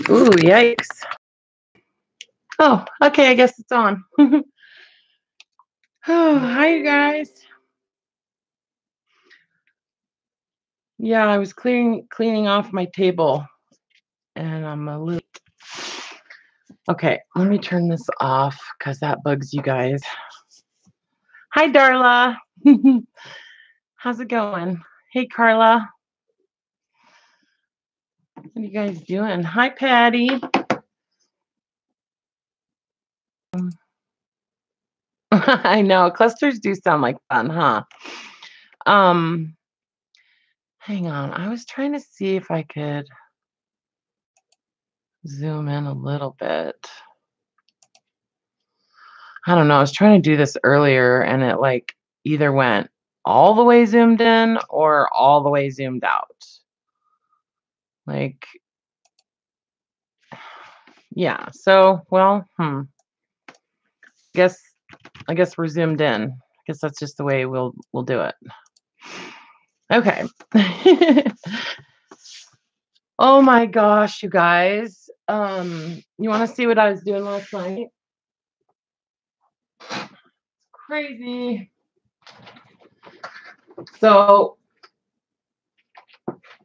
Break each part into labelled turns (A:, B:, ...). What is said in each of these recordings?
A: Ooh, yikes. Oh, okay, I guess it's on. Oh, hi, you guys. Yeah, I was cleaning off my table, and I'm a little. Okay, let me turn this off because that bugs you guys. Hi, Darla. How's it going? Hey, Carla. What are you guys doing? Hi, Patty. I know clusters do sound like fun, huh? Um, hang on. I was trying to see if I could zoom in a little bit. I don't know. I was trying to do this earlier and it like either went all the way zoomed in or all the way zoomed out. Like, yeah. So, well, guess I guess we're zoomed in. I guess that's just the way we'll do it. Okay. Oh my gosh, you guys. You want to see what I was doing last night? Crazy. So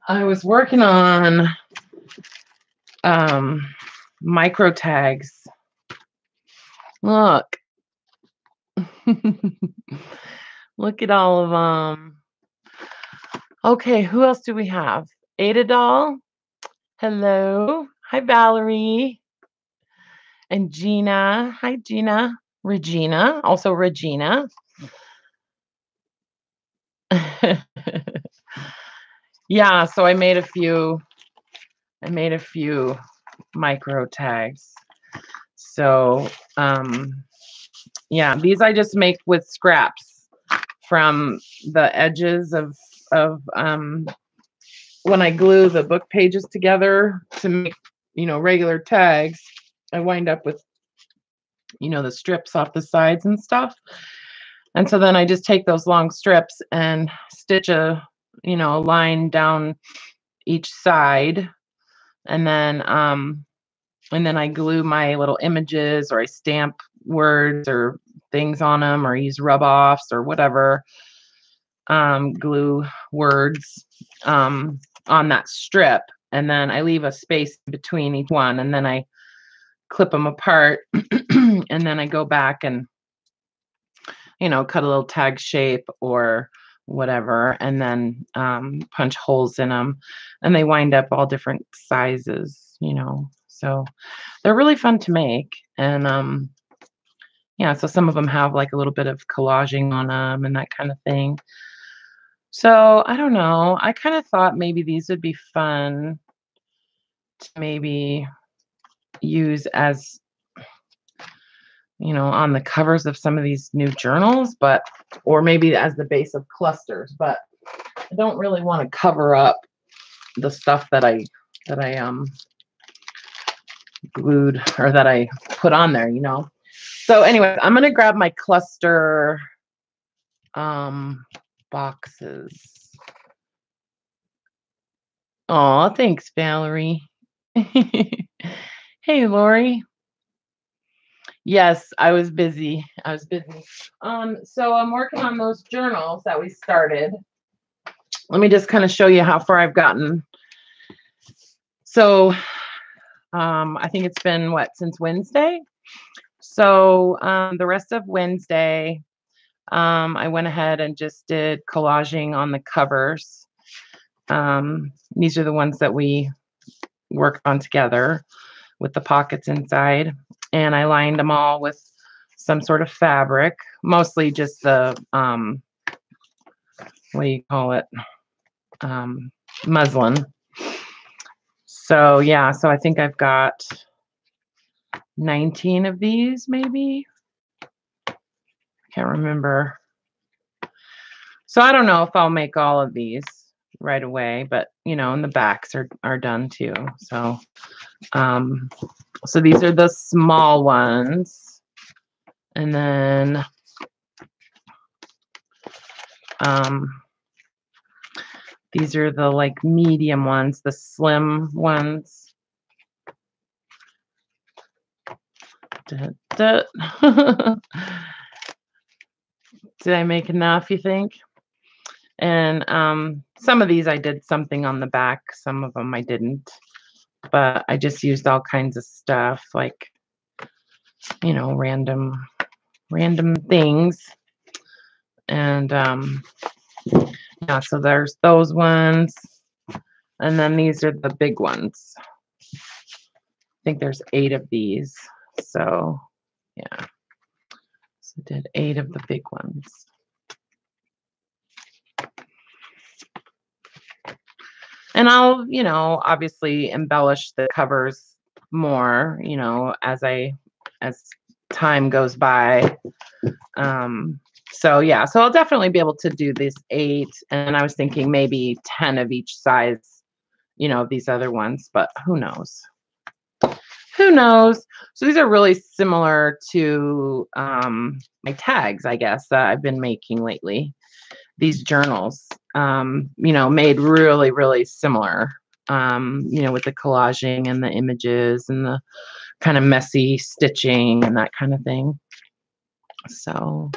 A: I was working on micro tags. Look. Look at all of them. Okay, who else do we have? Ada Doll. Hello. Hi, Valerie. And Gina. Hi, Gina. Regina. Also Regina. Yeah, so I made a few micro tags. So yeah, these I just make with scraps from the edges of when I glue the book pages together to make, regular tags. I wind up with, the strips off the sides and stuff. And so then I just take those long strips and stitch a line down each side. And then I glue my little images, or I stamp words or things on them, or use rub offs or whatever. Glue words on that strip. And then I leave a space between each one, and then I clip them apart. And then I go back and, cut a little tag shape or whatever, and then punch holes in them, and they wind up all different sizes, so they're really fun to make. And yeah, so some of them have like a little bit of collaging on them and that kind of thing. So I don't know, I kind of thought maybe these would be fun to maybe use as, on the covers of some of these new journals, or maybe as the base of clusters, but I don't really want to cover up the stuff that I glued, or that I put on there, So anyway, I'm going to grab my cluster boxes. Oh, thanks, Valerie. Hey, Lori. Yes, I was busy. So I'm working on those journals that we started. Let me just kind of show you how far I've gotten. So I think it's been since Wednesday. So the rest of Wednesday, I went ahead and just did collaging on the covers. These are the ones that we worked on together with the pockets inside. And I lined them all with some sort of fabric, mostly just the, what do you call it? Muslin. So yeah, so I think I've got 19 of these, maybe. Can't remember. So I don't know if I'll make all of these right away, but and the backs are done too. So so these are the small ones, and then these are the like medium ones, the slim ones. Did I make enough, you think? And some of these I did something on the back, some of them I didn't. But I just used all kinds of stuff, like, you know, random things. And yeah, so there's those ones. And then these are the big ones. I think there's 8 of these. So yeah. So I did 8 of the big ones. And I'll, you know, obviously embellish the covers more, you know, as time goes by. So yeah, so I'll definitely be able to do this 8, and I was thinking maybe 10 of each size, you know, of these other ones, but who knows? Who knows? So these are really similar to my tags, I guess, that I've been making lately. These journals, you know, made really, really similar, you know, with the collaging and the images and the kind of messy stitching and that kind of thing. So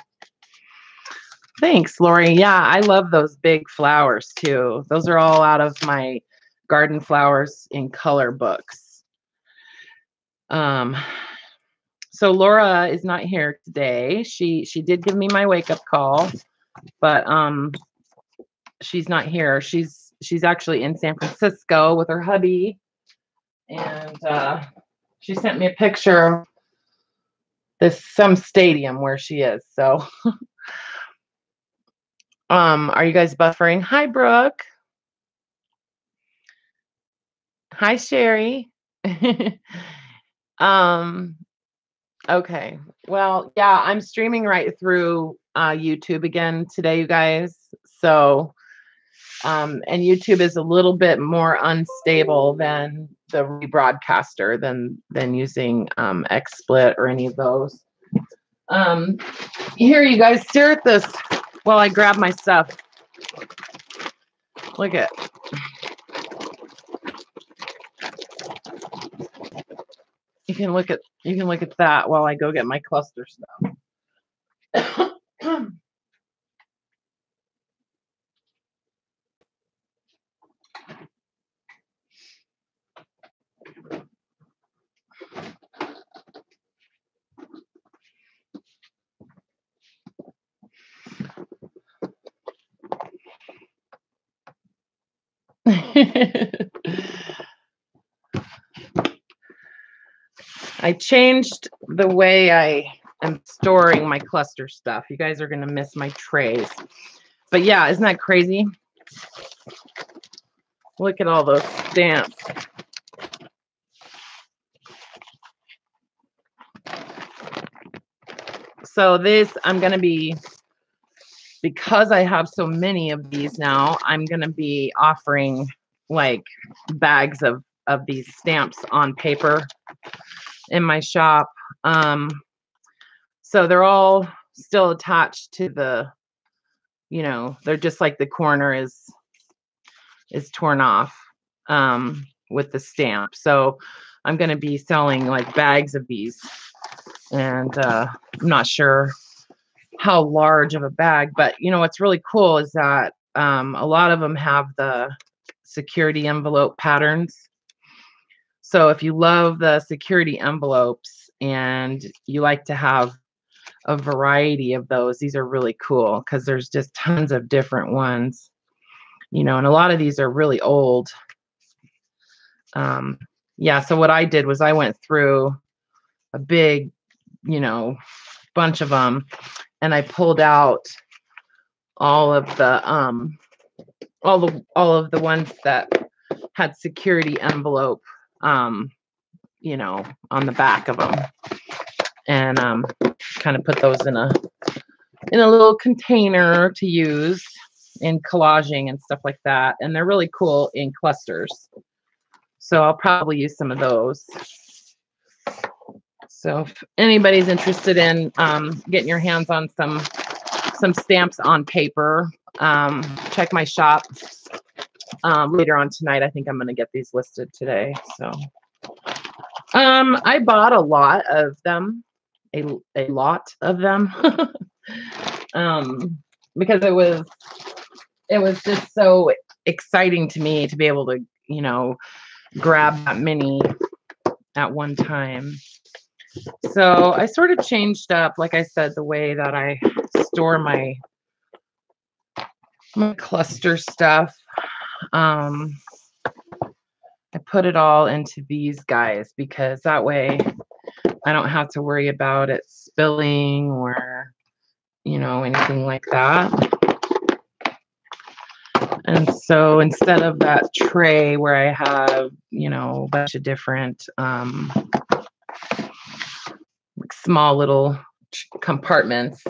A: thanks, Lori. Yeah, I love those big flowers too. Those are all out of my Garden Flowers in Color books. So Laura is not here today. She did give me my wake-up call, but she's not here. She's actually in San Francisco with her hubby, and she sent me a picture of some stadium where she is. So are you guys buffering? Hi, Brooke. Hi, Sherry. Okay. Well, yeah, I'm streaming right through YouTube again today, you guys. So and YouTube is a little bit more unstable than the rebroadcaster than using XSplit or any of those. Here, you guys, stare at this while I grab my stuff. Look at. You can look at that while I go get my cluster stuff. I changed the way I am storing my cluster stuff. You guys are going to miss my trays. But yeah, isn't that crazy? Look at all those stamps. So this, I'm going to be, because I have so many of these now, I'm going to be offering like bags of these stamps on paper in my shop. So they're all still attached to the, you know, they're just like the corner is torn off with the stamp. So I'm going to be selling like bags of these, and I'm not sure how large of a bag, but you know what's really cool is that a lot of them have the security envelope patterns. So if you love the security envelopes and you like to have a variety of those, these are really cool because there's just tons of different ones, you know, and a lot of these are really old. Yeah, so what I did was I went through a big, you know, bunch of them, and I pulled out all of the ones that had security envelope, you know, on the back of them, and kind of put those in a little container to use in collaging and stuff like that. And they're really cool in clusters. So I'll probably use some of those. So if anybody's interested in getting your hands on some stamps on paper, check my shop later on tonight. I think I'm going to get these listed today. So I bought a lot of them, a lot of them, because it was just so exciting to me to be able to, you know, grab that many at one time. So I sort of changed up, like I said, the way that I store my cluster stuff. I put it all into these guys because that way I don't have to worry about it spilling or, you know, anything like that. And so instead of that tray where I have, you know, a bunch of different small little compartments,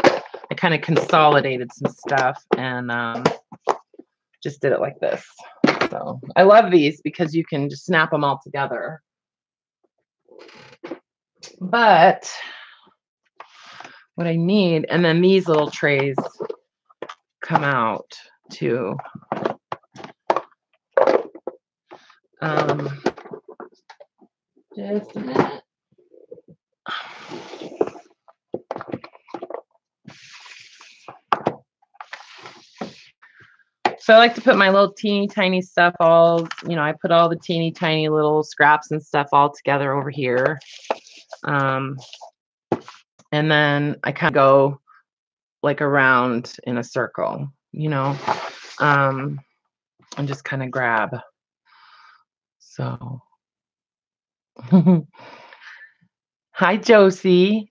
A: I kind of consolidated some stuff and just did it like this. So I love these because you can just snap them all together. But what I need, and then these little trays come out too. Just a minute. So I like to put my little teeny tiny stuff all, you know, I put all the teeny tiny little scraps and stuff all together over here. And then I kind of go like around in a circle, you know, and just kind of grab. So, hi, Josie.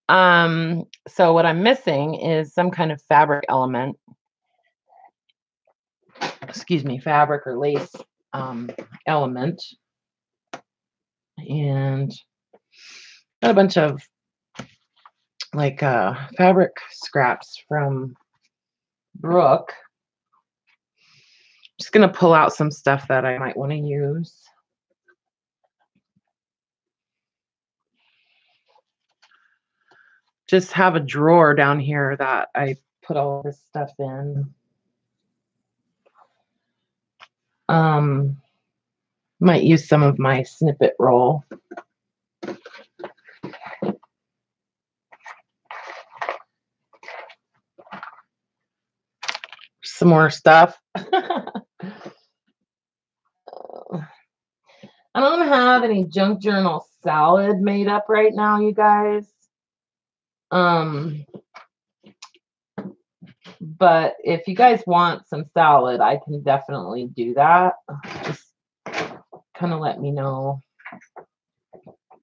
A: So what I'm missing is some kind of fabric element. Excuse me, fabric or lace element. And got a bunch of like fabric scraps from Brooke. Just gonna pull out some stuff that I might want to use. Just have a drawer down here that I put all this stuff in. Might use some of my snippet roll. Some more stuff. I don't have any junk journal salad made up right now, you guys. But if you guys want some salad, I can definitely do that. Just kind of let me know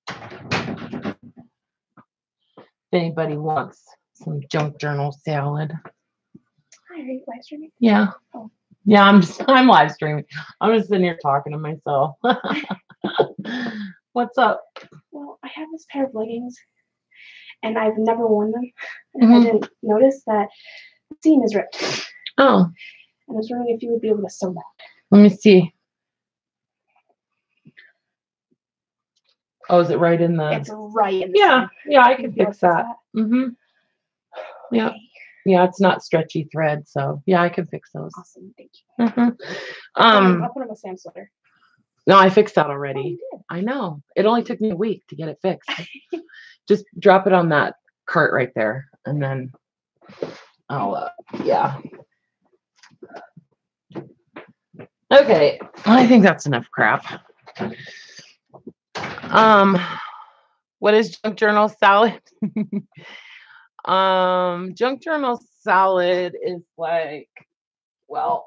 A: if anybody wants some junk journal salad.
B: Hi, are you live streaming?
A: Yeah.
B: Oh.
A: Yeah, I'm live streaming. I'm just sitting here talking to myself. What's up?
B: Well, I have this pair of leggings, and I've never worn them. And I didn't notice that the seam is ripped.
A: Oh.
B: And I was wondering if you would be able to sew that.
A: Let me see. Oh, is it right in the?
B: It's right in the
A: Yeah,
B: seam.
A: yeah, I can fix that. Mm-hmm. Yeah.
B: Okay.
A: Yeah, it's not stretchy thread, so yeah, I can fix those.
B: Awesome, thank you.
A: Mm-hmm.
B: I'll put on a Sam sweater.
A: No, I fixed that already.
B: Oh, you did?
A: I know. It only took me a week to get it fixed. Just drop it on that cart right there, and then I'll, yeah. Okay, I think that's enough crap. What is junk journal salad? Junk journal salad is like, well,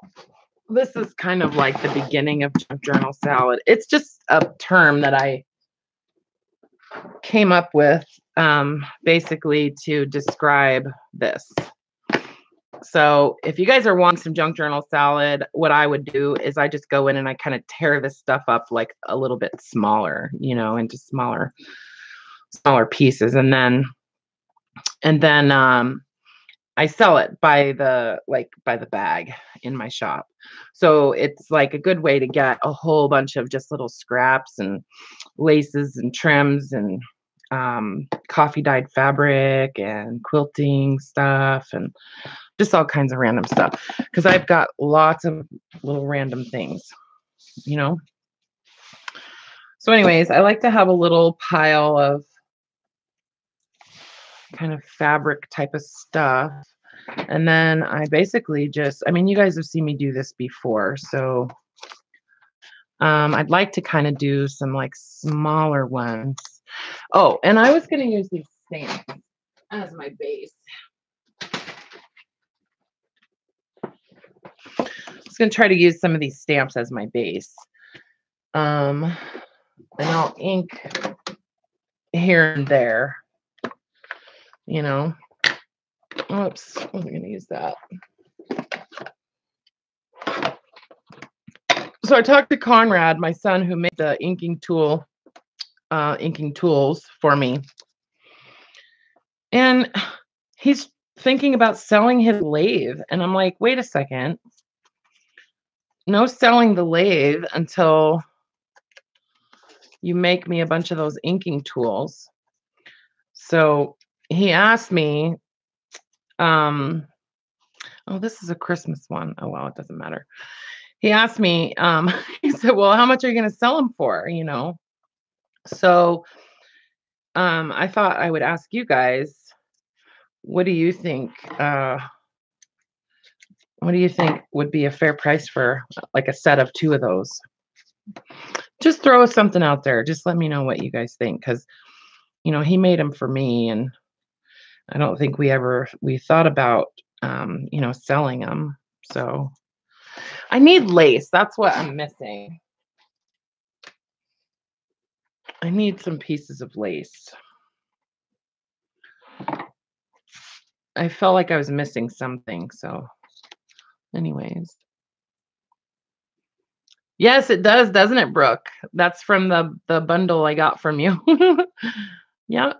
A: this is kind of like the beginning of junk journal salad. It's just a term that I came up with basically to describe this. So if you guys are wanting some junk journal salad, what I would do is I just go in and I kind of tear this stuff up like a little bit smaller, you know, into smaller pieces, and then I sell it by the bag in my shop. So it's like a good way to get a whole bunch of just little scraps and laces and trims and coffee dyed fabric and quilting stuff and just all kinds of random stuff, because I've got lots of little random things, you know. So anyways, I like to have a little pile of kind of fabric type of stuff. And then I basically just, I mean, you guys have seen me do this before. So I'd like to kind of do some like smaller ones. Oh, and I was going to use these stamps as my base. I was going to try to use some of these stamps as my base. And I'll ink here and there, you know. Oops, I wasn't going to use that. So I talked to Conrad, my son, who made the inking tools for me. And he's thinking about selling his lathe. And I'm like, wait a second. No selling the lathe until you make me a bunch of those inking tools. So he asked me, oh, this is a Christmas one. Oh, well, it doesn't matter. He asked me, he said, well, how much are you going to sell them for? You know? So I thought I would ask you guys, what do you think? What do you think would be a fair price for like a set of 2 of those? Just throw something out there. Just let me know what you guys think, because you know, he made them for me, and I don't think we thought about you know, selling them. So I need lace. That's what I'm missing. I need some pieces of lace. I felt like I was missing something. So anyways. Yes, it does, doesn't it, Brooke? That's from the bundle I got from you. Yeah.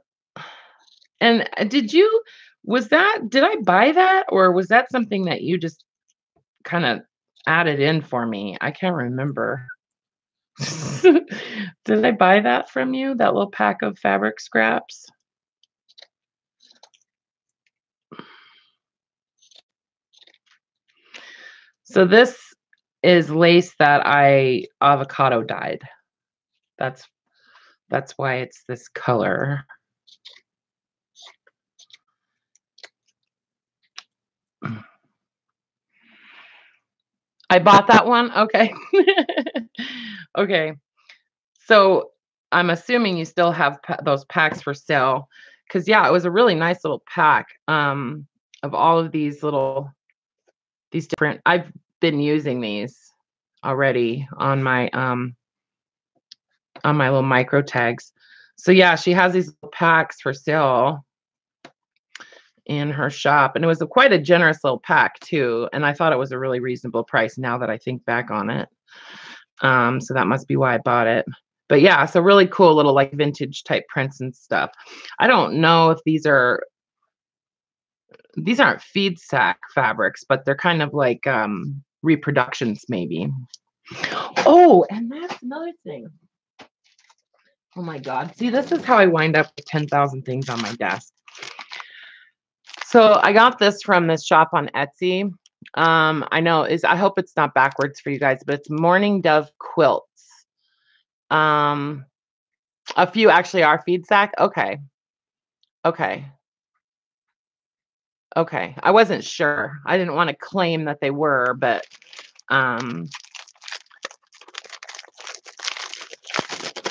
A: And did I buy that, or was that something that you just kind of added in for me? I can't remember. Did I buy that from you, that little pack of fabric scraps? So this is lace that I avocado dyed. That's why it's this color. I bought that one? Okay. Okay. So I'm assuming you still have those packs for sale, because yeah, it was a really nice little pack of all of these different. I've been using these already on my little micro tags. So yeah, she has these little packs for sale in her shop, and it was quite a generous little pack too, and I thought it was a really reasonable price now that I think back on it. So that must be why I bought it. But yeah, so really cool little like vintage type prints and stuff. I don't know if these aren't feed sack fabrics, but they're kind of like reproductions maybe. Oh, and that's another thing. Oh my God. See, this is how I wind up with 10,000 things on my desk. So I got this from this shop on Etsy. I hope it's not backwards for you guys, but it's Morning Dove Quilts. A few actually are feed sack. Okay. I wasn't sure. I didn't want to claim that they were, but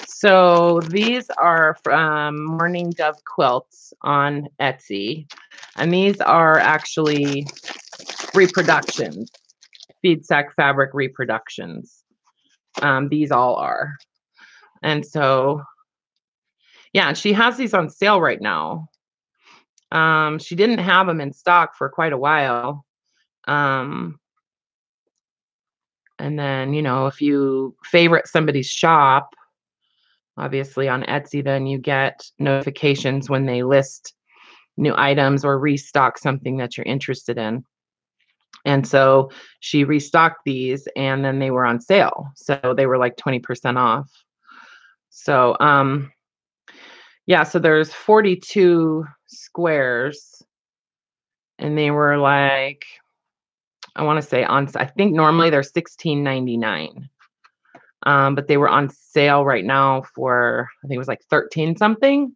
A: so these are from Morning Dove Quilts on Etsy, and these are actually reproductions, feed sack fabric reproductions. These all are. And so, yeah, she has these on sale right now. She didn't have them in stock for quite a while. And then, you know, if you favorite somebody's shop, obviously on Etsy, then you get notifications when they list new items or restock something that you're interested in. And so she restocked these, and then they were on sale. So they were like 20% off. So, yeah, so there's 42 squares, and they were like, I want to say I think normally they're $16.99. but they were on sale right now for, I think it was like 13 something.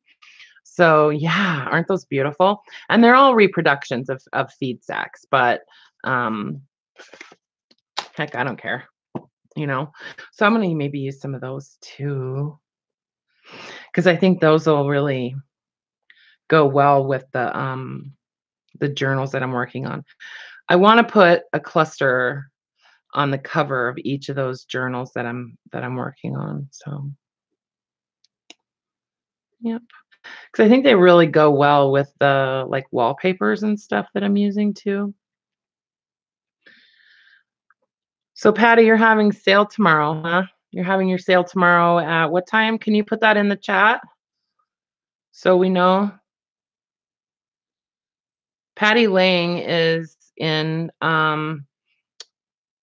A: So yeah, aren't those beautiful? And they're all reproductions of feed sacks, but heck, I don't care, you know. So I'm gonna maybe use some of those too, because I think those will really go well with the journals that I'm working on. I want to put a cluster on the cover of each of those journals that I'm working on. So yep. Because I think they really go well with the like wallpapers and stuff that I'm using too. So Patty, you're having sale tomorrow, huh? You're having your sale tomorrow at what time? Can you put that in the chat so we know? Patty Lang is in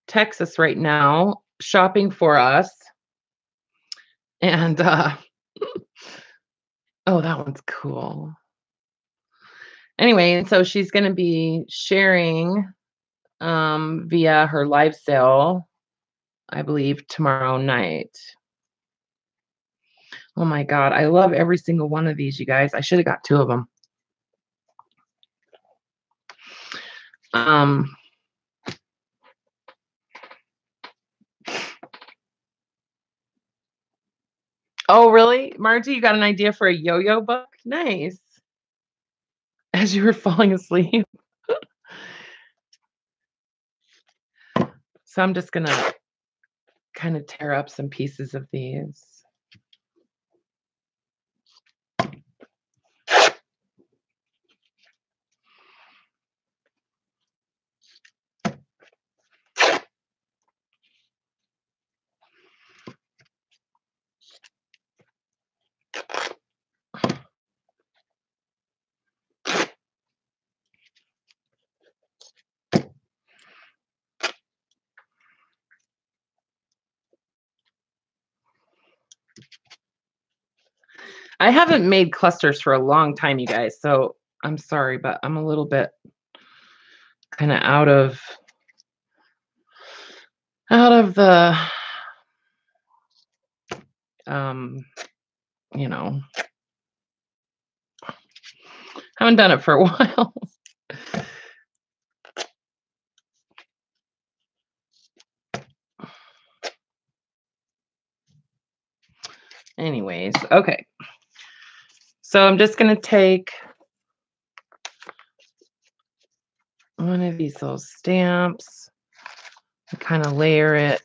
A: Texas right now shopping for us. And oh, that one's cool. Anyway, so she's going to be sharing via her live sale, I believe, tomorrow night. Oh my God, I love every single one of these, you guys. I should have got 2 of them. Oh, really? Margie, you got an idea for a yo-yo book? Nice. As you were falling asleep. So I'm just gonna kind of tear up some pieces of these. I haven't made clusters for a long time, you guys, so I'm sorry, but I'm a little bit kind of out of the you know, haven't done it for a while. Anyways, okay. So I'm just gonna take one of these little stamps and kind of layer it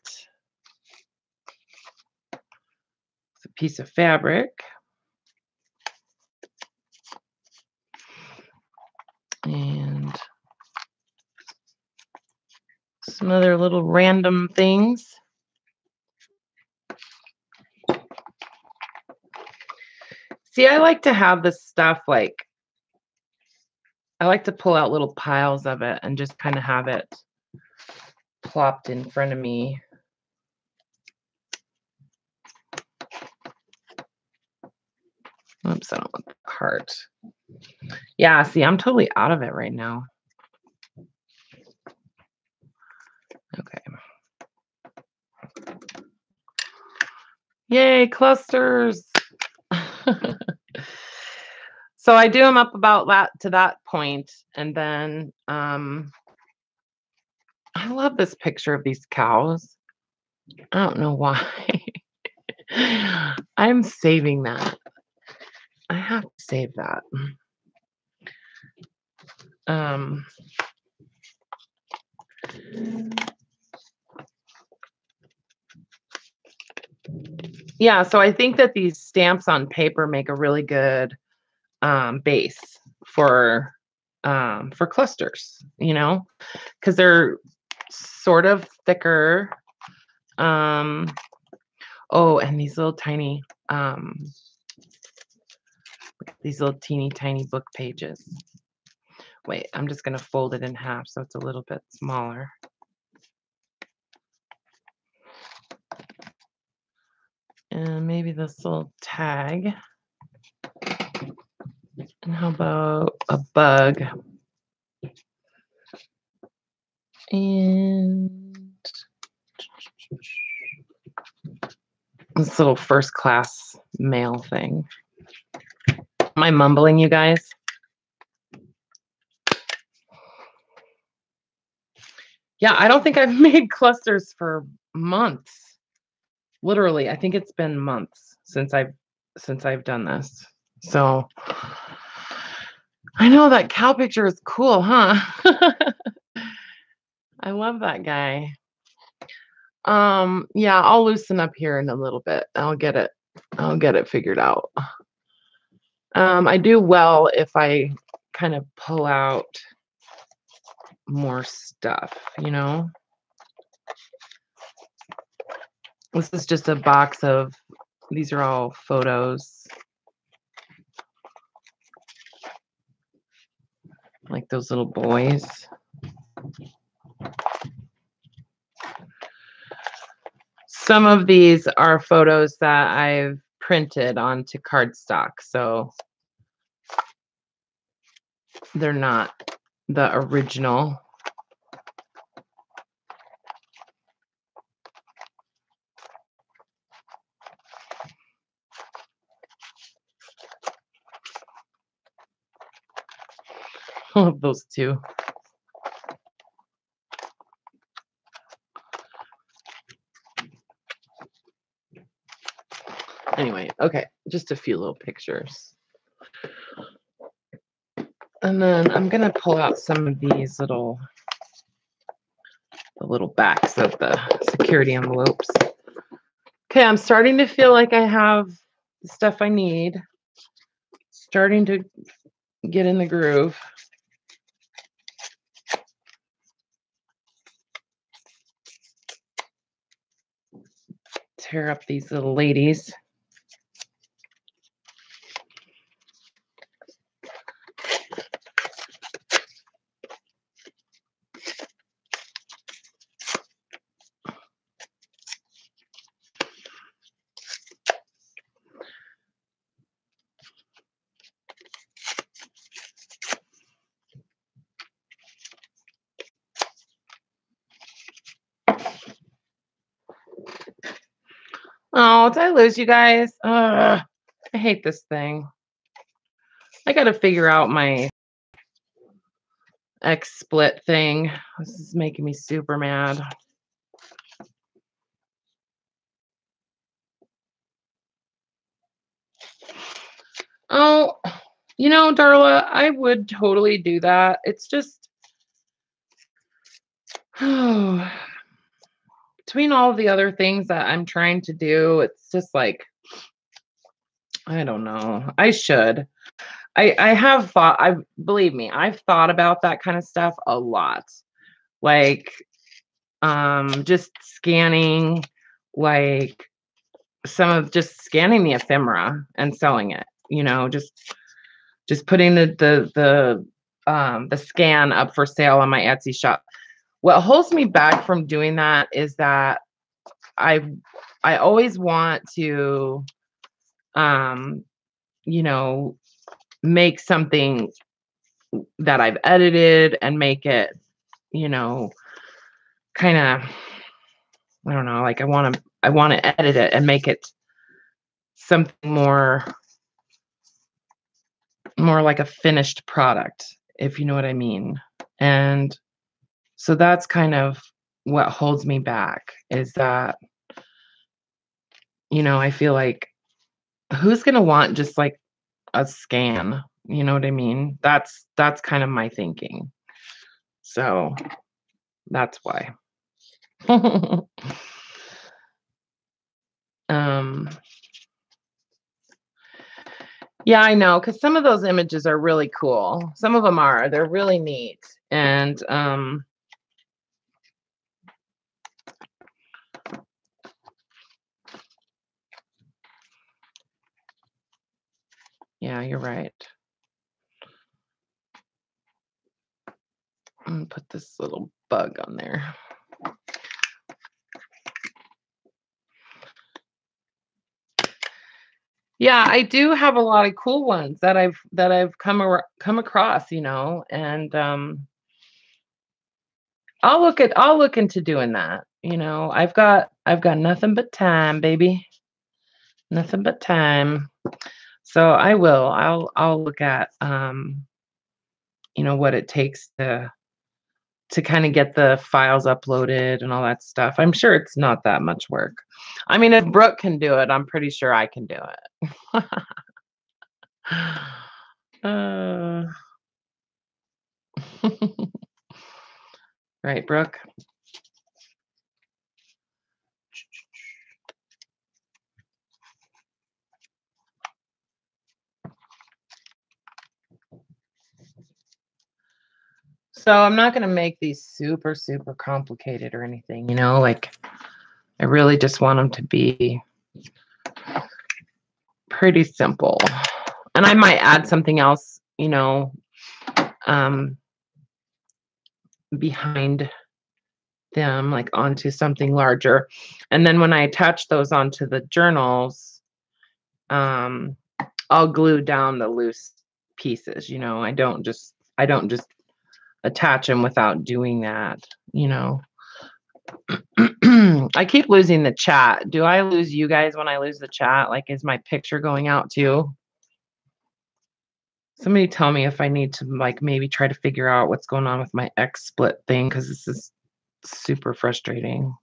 A: with a piece of fabric. And some other little random things. See, I like to have this stuff like, I like to pull out little piles of it and just kind of have it plopped in front of me. Oops, I don't want the heart. Yeah, see, I'm totally out of it right now. Okay. Yay, clusters. So I do them up about that point, and then I love this picture of these cows. I don't know why. I'm saving that. I have to save that. Yeah, so I think that these stamps on paper make a really good base for clusters, you know, because they're sort of thicker. Oh, and these little tiny these little teeny tiny book pages. Wait, I'm just gonna fold it in half so it's a little bit smaller. And maybe this little tag. And how about a bug? And This little first class mail thing. Am I mumbling, you guys? Yeah, I don't think I've made clusters for months. Literally, I think it's been months since I've done this. So I know that cow picture is cool, huh? I love that guy. Yeah, I'll loosen up here in a little bit. I'll get it figured out. I do well if I kind of pull out more stuff, you know. This is just a box of, these are all photos. Like those little boys. Some of these are photos that I've printed onto cardstock, so they're not the original. I love those two. Anyway, okay, just a few little pictures. And then I'm gonna pull out some of these the little backs of the security envelopes. Okay, I'm starting to feel like I have the stuff I need. Starting to get in the groove. Tear up these little ladies. Oh, did I lose you guys? I hate this thing. I got to figure out my XSplit thing. This is making me super mad. Oh, you know, Darla, I would totally do that. It's just, oh, between all of the other things that I'm trying to do, it's just like, I don't know. I should. I have thought, believe me, I've thought about that kind of stuff a lot. Like just scanning, like just scanning the ephemera and selling it, you know, just putting the scan up for sale on my Etsy shop. What holds me back from doing that is that I always want to you know, make something that I've edited and make it, you know, kind of, I don't know, like I want to edit it and make it something more like a finished product, if you know what I mean. And so that's kind of what holds me back, is that, you know, I feel like who's going to want just like a scan, you know what I mean? That's kind of my thinking. So that's why. Yeah, I know, because some of those images are really cool. Some of them are. They're really neat. And yeah, you're right. I'm gonna put this little bug on there. Yeah, I do have a lot of cool ones that I've come across, you know, and I'll look into doing that. You know, I've got nothing but time, baby. Nothing but time. So I will. I'll look at what it takes to kind of get the files uploaded and all that stuff. I'm sure it's not that much work. I mean, if Brooke can do it, I'm pretty sure I can do it. uh, right, Brooke? So I'm not going to make these super, super complicated or anything, like I really just want them to be pretty simple. And I might add something else, behind them, like onto something larger. And then when I attach those onto the journals, I'll glue down the loose pieces, I don't just attach them without doing that. I keep losing the chat. Do I lose you guys when I lose the chat? Like, is my picture going out too? Somebody tell me if I need to like maybe try to figure out what's going on with my XSplit thing, because this is super frustrating.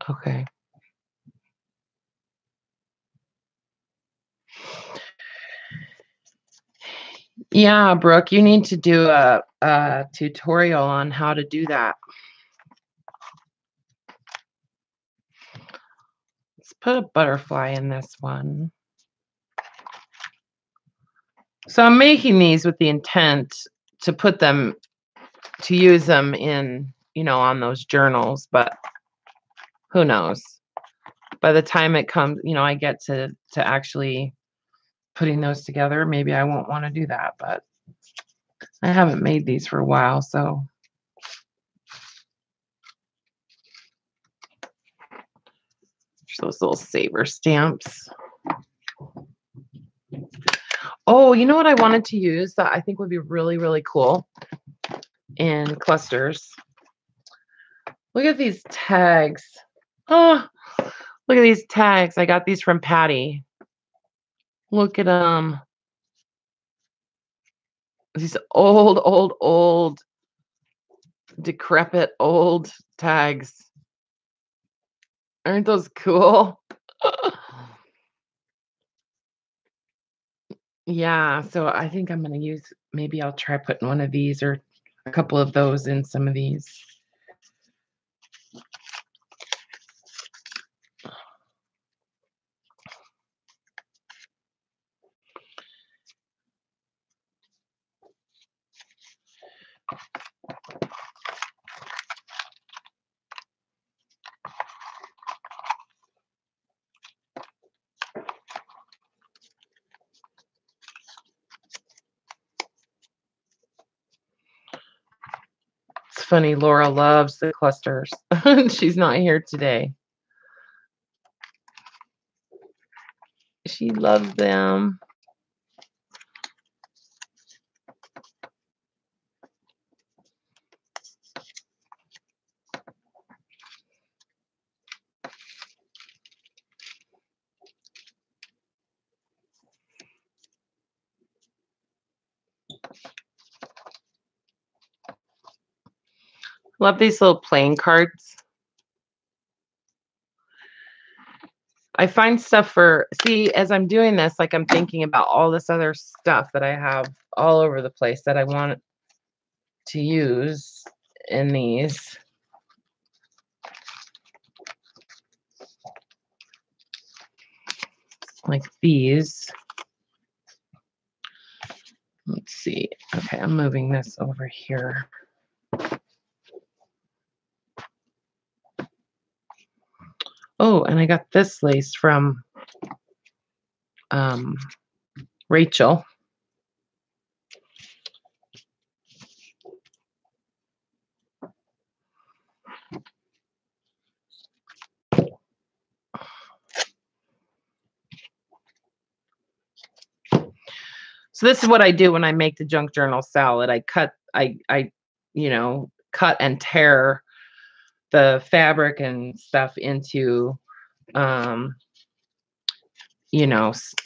A: Okay. Yeah, Brooke, you need to do a tutorial on how to do that. Let's put a butterfly in this one. So I'm making these with the intent to use them in, on those journals, but who knows? By the time it comes, I get to actually putting those together, maybe I won't want to do that, but I haven't made these for a while, so. Those little saver stamps. Oh, you know what I wanted to use that I think would be really, really cool in clusters? Look at these tags. Oh, look at these tags. I got these from Patty. Look at them. These old, decrepit old tags. Aren't those cool? Yeah, so I think I'm going to use, maybe I'll try putting one of these or a couple of those in some of these. It's funny, Laura loves the clusters. She's not here today. She loves them. Love these little playing cards. I find stuff as I'm doing this, like I'm thinking about all this other stuff that I have all over the place that I want to use in these. Like these. Let's see. Okay, I'm moving this over here. Oh, and I got this lace from Rachel. So this is what I do when I make the junk journal salad. I cut and tear the fabric and stuff into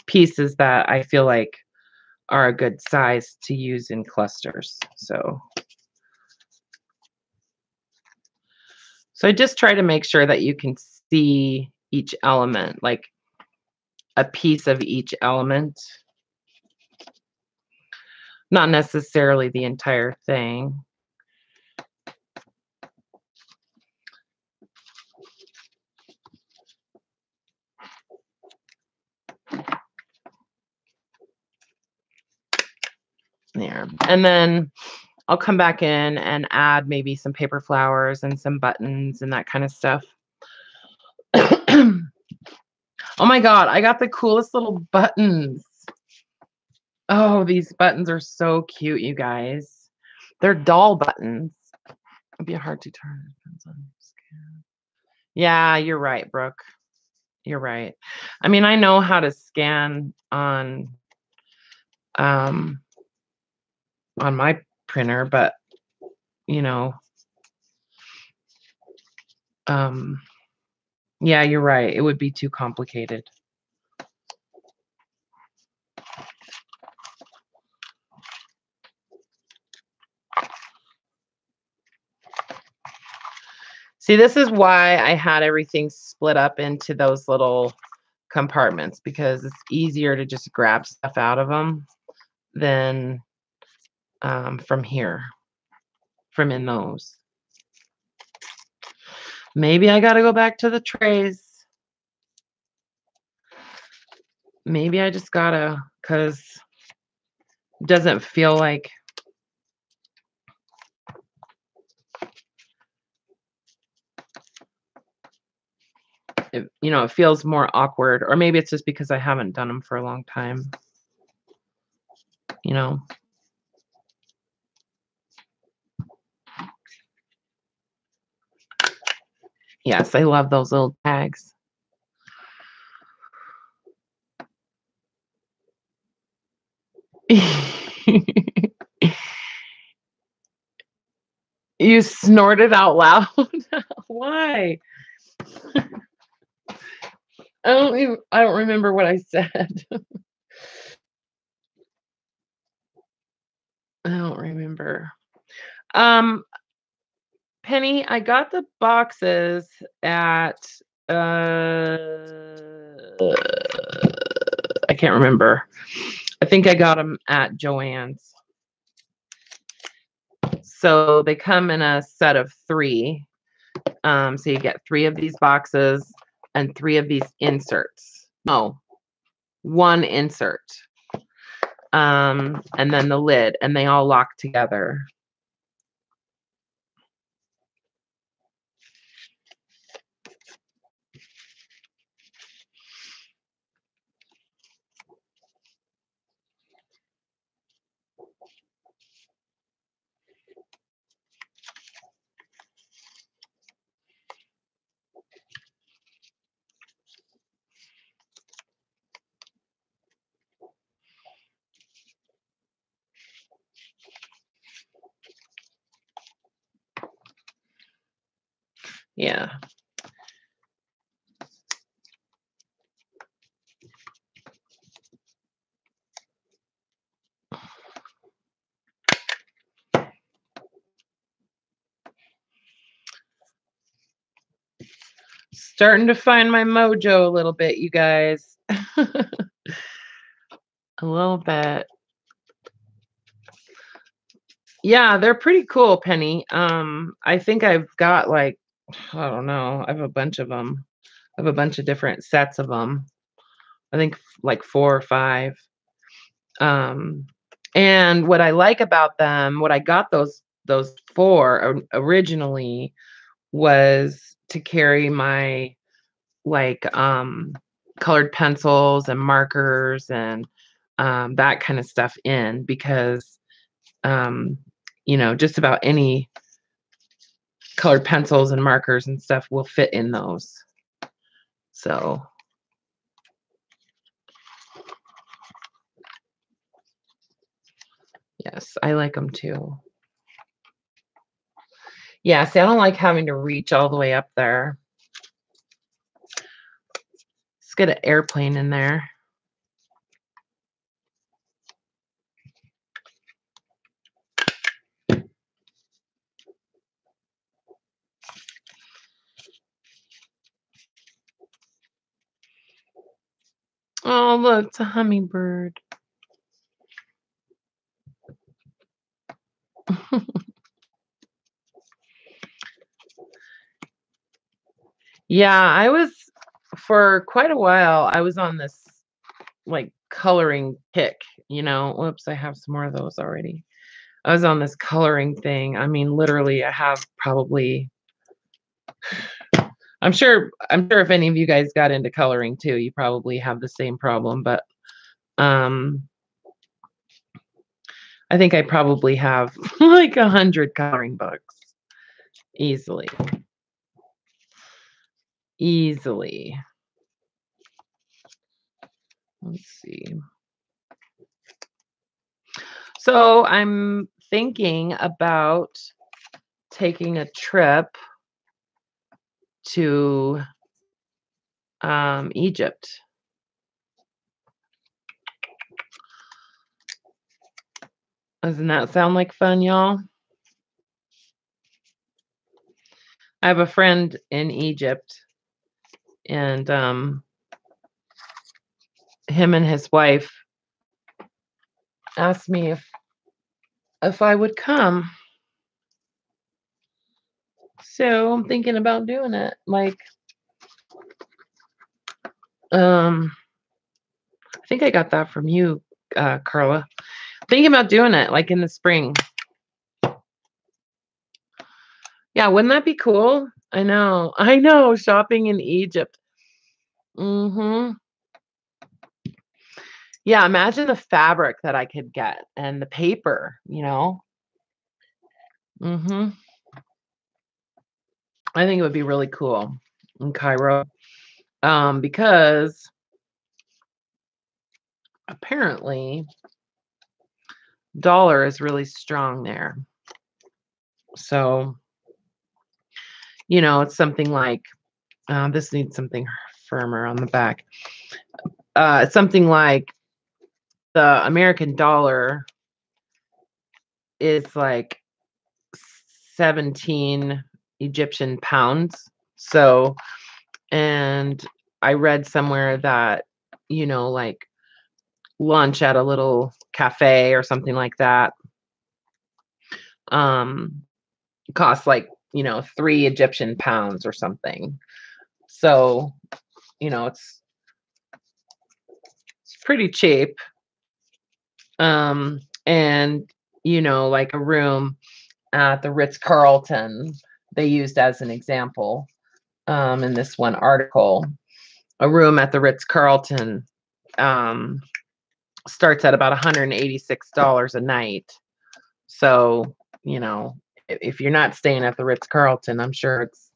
A: pieces that I feel like are a good size to use in clusters. So I just try to make sure that you can see each element, like a piece of each element, not necessarily the entire thing. There. And then I'll come back in and add maybe some paper flowers and some buttons and that kind of stuff. Oh my God, I got the coolest little buttons. Oh, these buttons are so cute, you guys. They're doll buttons. It'd be hard to turn. Yeah, you're right, Brooke. You're right. I mean, I know how to scan on my printer, but yeah, you're right. It would be too complicated. See, this is why I had everything split up into those little compartments, because it's easier to just grab stuff out of them than from in those. Maybe I got to go back to the trays. Maybe I just gotta, because it doesn't feel like it feels more awkward, or maybe it's just because I haven't done them for a long time. Yes, I love those little tags. You snorted out loud. Why? I don't remember what I said. I don't remember. Penny, I got the boxes at I can't remember. I think I got them at Joann's. So they come in a set of 3. So you get 3 of these boxes and 3 of these inserts. No, 1 insert. And then the lid, and they all lock together. Yeah. Starting to find my mojo a little bit, you guys. A little bit. Yeah, they're pretty cool, Penny. I think I've got I don't know, I have a bunch of them. I have a bunch of different sets of them. I think like 4 or 5. And what I like about them, what I got those for originally, was to carry my colored pencils and markers and that kind of stuff in, because just about any colored pencils and markers and stuff will fit in those. So Yes, I like them too. Yeah, see, I don't like having to reach all the way up there. Let's get an airplane in there. Oh, look, it's a hummingbird. Yeah, I was for quite a while, I was on this like coloring kick, you know. Whoops, I have some more of those already. I was on this coloring thing. I mean, literally, I have probably I'm sure if any of you guys got into coloring too, you probably have the same problem, but um I think I probably have like 100 coloring books easily. Easily. Let's see. So I'm thinking about taking a trip to Egypt. Doesn't that sound like fun, y'all? I have a friend in Egypt, and him and his wife asked me if I would come. So I'm thinking about doing it. Like, I think I got that from you, Carla. Thinking about doing it like in the spring. Yeah, wouldn't that be cool? I know, shopping in Egypt. Mhm. Yeah, imagine the fabric that I could get and the paper, you know? Mhm. I think it would be really cool in Cairo. Because apparently dollar is really strong there. So, it's something like this needs something firmer on the back. It's something like the American dollar is like 17 Egyptian pounds. So, and I read somewhere that, like lunch at a little cafe or something like that, um, costs like, 3 Egyptian pounds or something. So, it's pretty cheap. And, like a room at the Ritz-Carlton, they used as an example, in this one article. A room at the Ritz-Carlton um, starts at about $186 a night. So, if you're not staying at the Ritz-Carlton, I'm sure it's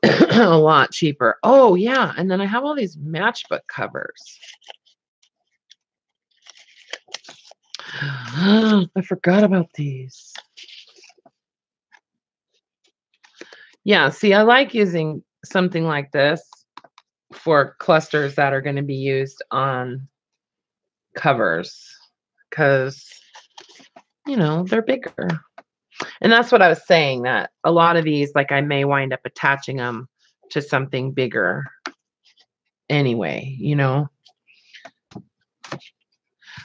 A: a lot cheaper. Oh, yeah. And then I have all these matchbook covers. I forgot about these. Yeah, see, I like using something like this for clusters that are going to be used on covers because, they're bigger. And that's what I was saying, that a lot of these, like, I may wind up attaching them to something bigger anyway.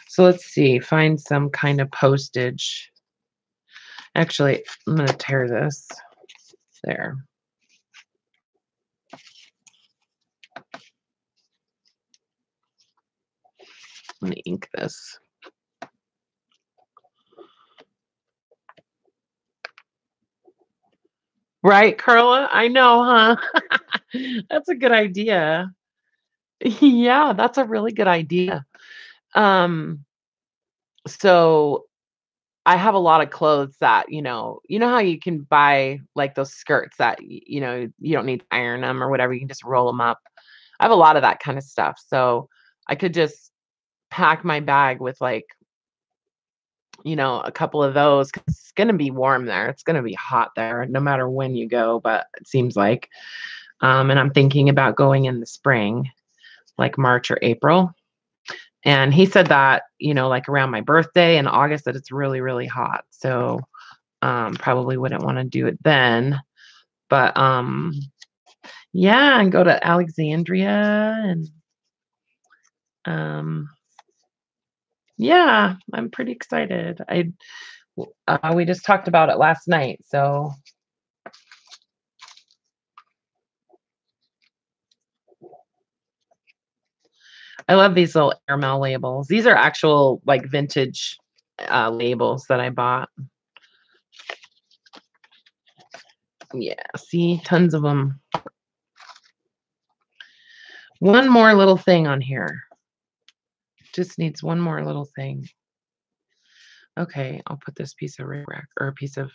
A: So let's see, find some kind of postage. Actually, I'm going to tear this. There. I'm going to ink this. Right, Carla? I know, huh? That's a good idea. Yeah, that's a really good idea. Um, so I have a lot of clothes that, how you can buy like those skirts that, you don't need to iron them or whatever. You can just roll them up. I have a lot of that kind of stuff. So I could just pack my bag with like you know, a couple of those 'cause it's gonna be warm there. It's gonna be hot there no matter when you go, but it seems like. And I'm thinking about going in the spring, like March or April. And he said that, you know, like around my birthday in August that it's really, really hot. So probably wouldn't want to do it then. But yeah, and go to Alexandria and um yeah, I'm pretty excited. We just talked about it last night, so I love these little airmail labels. These are actual like vintage labels that I bought. Yeah, see, tons of them. One more little thing on here. Just needs one more little thing. Okay, I'll put this piece of rack or a piece of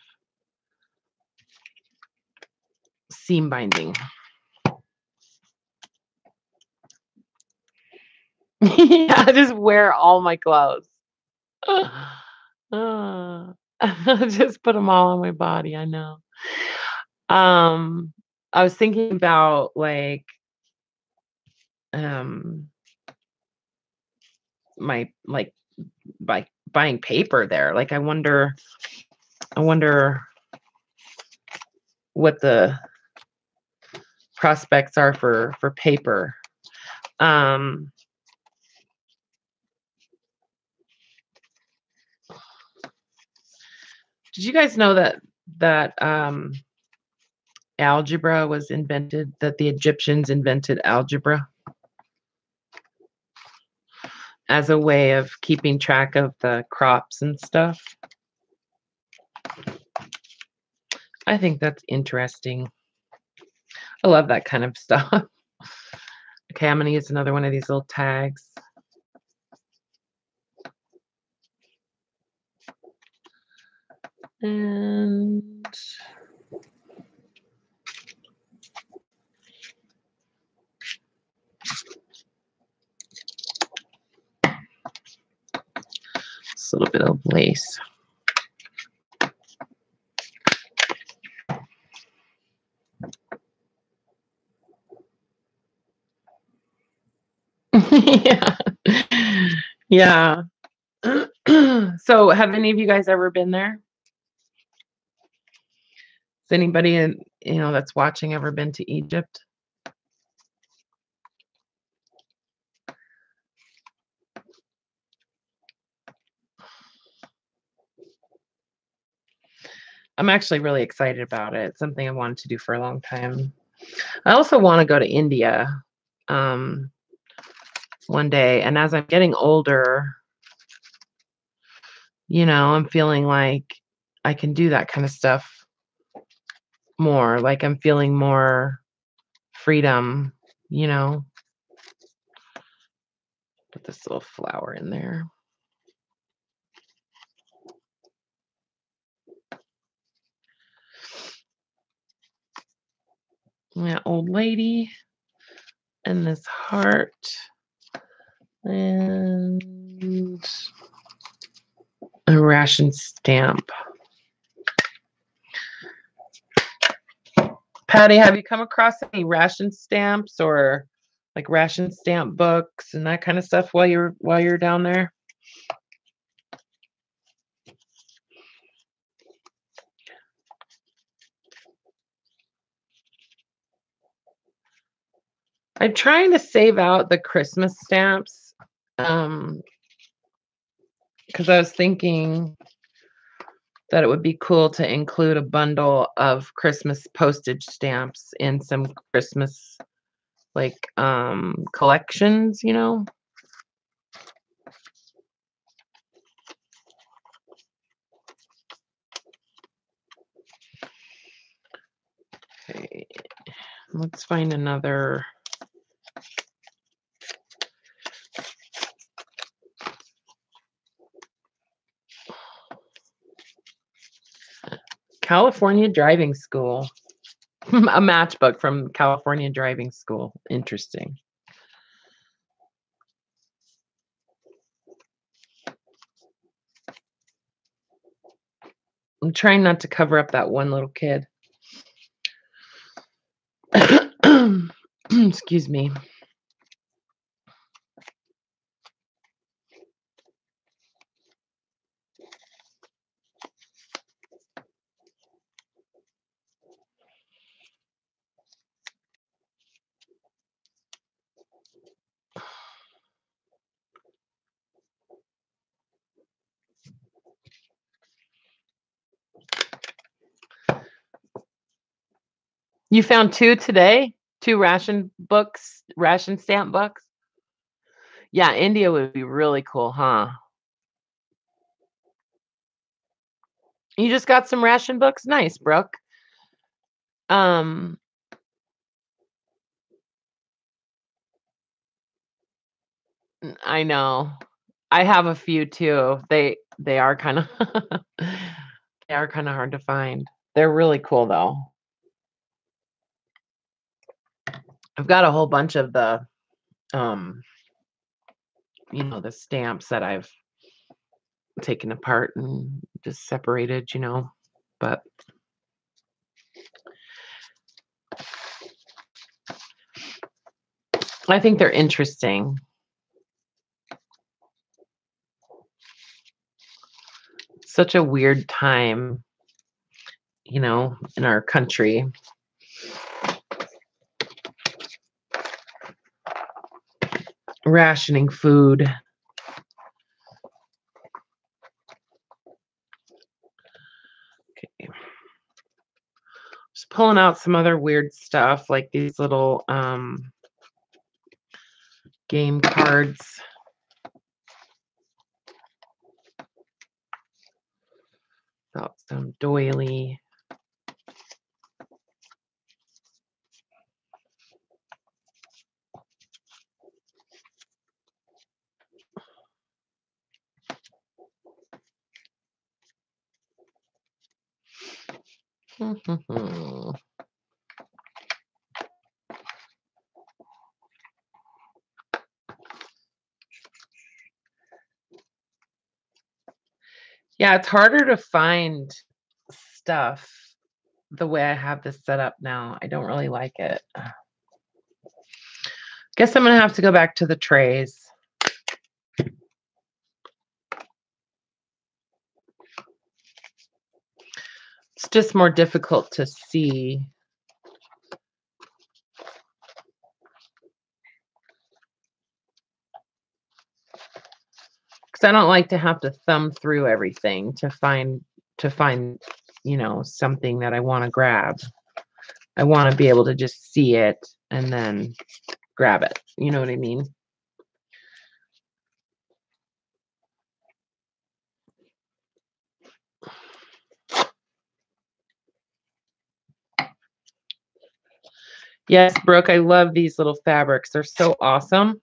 A: seam binding. Yeah, I just wear all my clothes. Just put them all on my body, I know. Um, I was thinking about um my by buying paper there. Like I wonder what the prospects are for paper. Um did you guys know that algebra was invented, that the Egyptians invented algebra as a way of keeping track of the crops and stuff? I think that's interesting. I love that kind of stuff. Okay, I'm gonna use another one of these little tags. And just a little bit of lace. Yeah. Yeah. So have any of you guys ever been there? Has anybody that's watching ever been to Egypt? I'm actually really excited about it. It's something I wanted to do for a long time. I also want to go to India um, one day. And as I'm getting older, I'm feeling like I can do that kind of stuff more. Like I'm feeling more freedom, you know. Put this little flower in there. Yeah, old lady. And this heart. And a ration stamp. Patty, have you come across any ration stamps or like ration stamp books and that kind of stuff while you're down there? I'm trying to save out the Christmas stamps because I was thinking that it would be cool to include a bundle of Christmas postage stamps in some Christmas collections, Okay, let's find another. California Driving School. A matchbook from California Driving School. Interesting. I'm trying not to cover up that one little kid. Excuse me. You found 2 today? 2 ration stamp books? Yeah, India would be really cool, huh? You just got some ration books? Nice, Brooke. Um, I know. I have a few too. They are kinda they are kinda hard to find. They're really cool, though. I've got a whole bunch of um, the stamps that I've taken apart and just separated, but I think they're interesting. Such a weird time, in our country. Rationing food. Okay. Just pulling out some other weird stuff like these little game cards. Got some doily. Yeah, it's harder to find stuff the way I have this set up now. I don't really like it. Guess I'm gonna have to go back to the trays. It's just more difficult to see. Because I don't like to have to thumb through everything to find something that I want to grab. I want to be able to just see it and then grab it. You know what I mean? Yes, Brooke, I love these little fabrics. They're so awesome.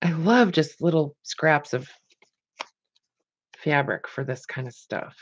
A: I love just little scraps of fabric for this kind of stuff.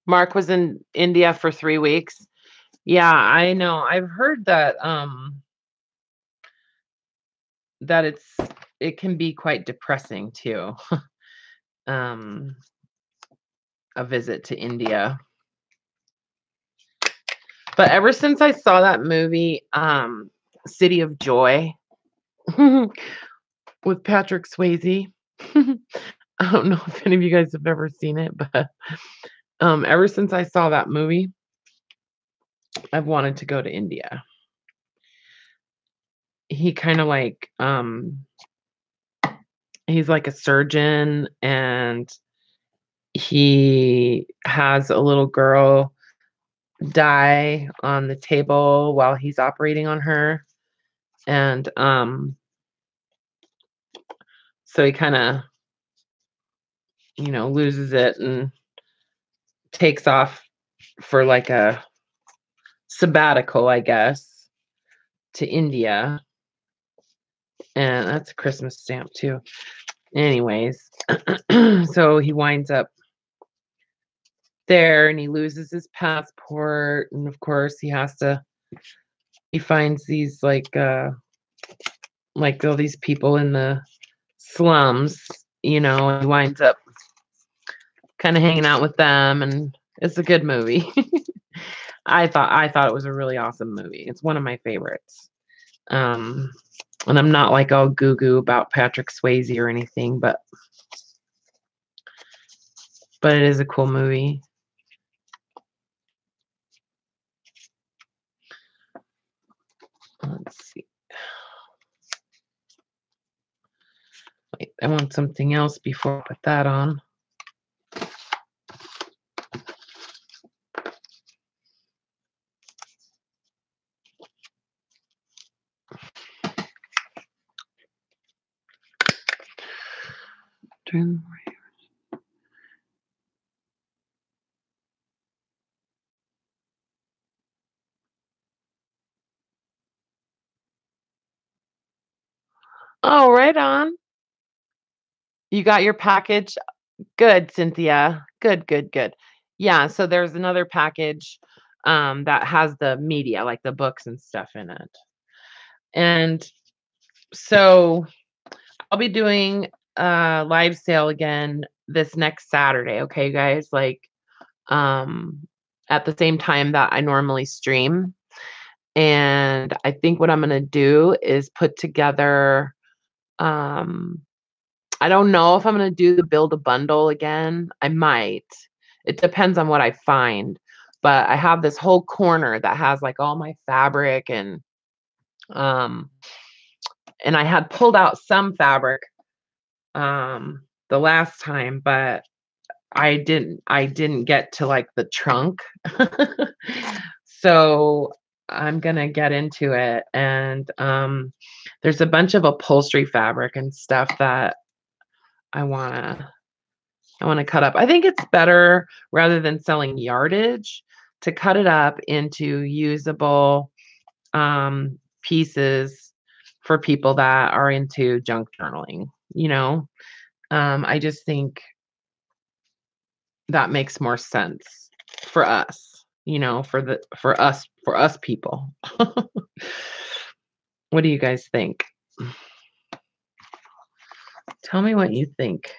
A: Mark was in India for 3 weeks. Yeah, I know. I've heard that that it can be quite depressing too. A visit to India. But ever since I saw that movie, City of Joy, with Patrick Swayze, I don't know if any of you guys have ever seen it, but ever since I saw that movie, I've wanted to go to India. He kind of like he's like a surgeon, and he has a little girl die on the table while he's operating on her, and so he kind of loses it and takes off for like a sabbatical, I guess, to India. And that's a Christmas stamp too. Anyways, so he winds up there and he loses his passport, and of course he finds these like all these people in the slums, and he winds up kind of hanging out with them, and it's a good movie. I thought it was a really awesome movie. It's one of my favorites. And I'm not like all goo about Patrick Swayze or anything, but it is a cool movie. Let's see. Wait, I want something else before I put that on. Oh, right on. You got your package? Good, Cynthia. Good. Yeah, so there's another package that has the media, like the books and stuff in it. And so I'll be doing a live sale again this next Saturday, okay, you guys? Like at the same time that I normally stream. And I think what I'm going to do is put together I don't know if I'm going to do the build a bundle again. I might. It depends on what I find. But I have this whole corner that has like all my fabric, and I had pulled out some fabric the last time, but I didn't get to like the trunk. So I'm going to get into it, and there's a bunch of upholstery fabric and stuff that I want to cut up. I think it's better, rather than selling yardage, to cut it up into usable pieces for people that are into junk journaling. I just think that makes more sense for us, for us people. What do you guys think? Tell me what you think.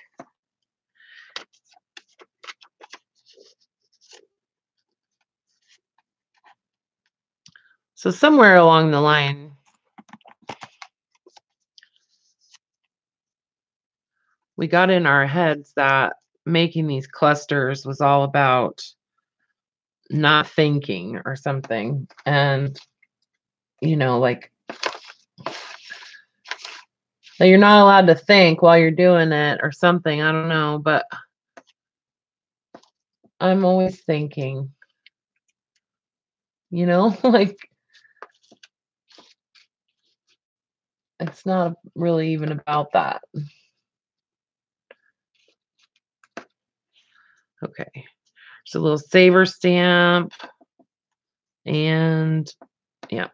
A: So somewhere along the line, we got in our heads that making these clusters was all about not thinking or something. And, like that you're not allowed to think while you're doing it or something. I don't know, but I'm always thinking, like it's not really even about that. Okay. There's a little saver stamp, and yeah.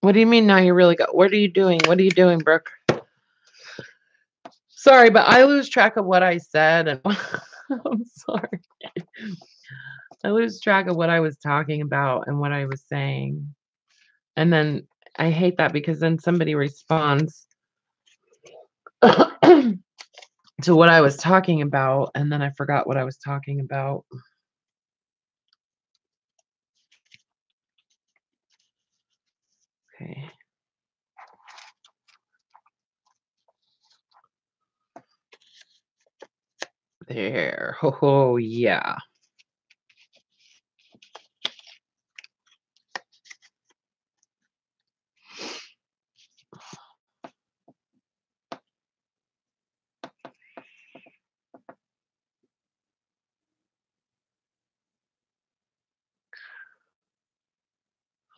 A: What do you mean now you really got? What are you doing? What are you doing, Brooke? Sorry, but I lose track of what I said, and I'm sorry. I lose track of what I was talking about and what I was saying. And then I hate that, because then somebody responds to what I was talking about, and then I forgot what I was talking about. Okay. There. Oh, yeah.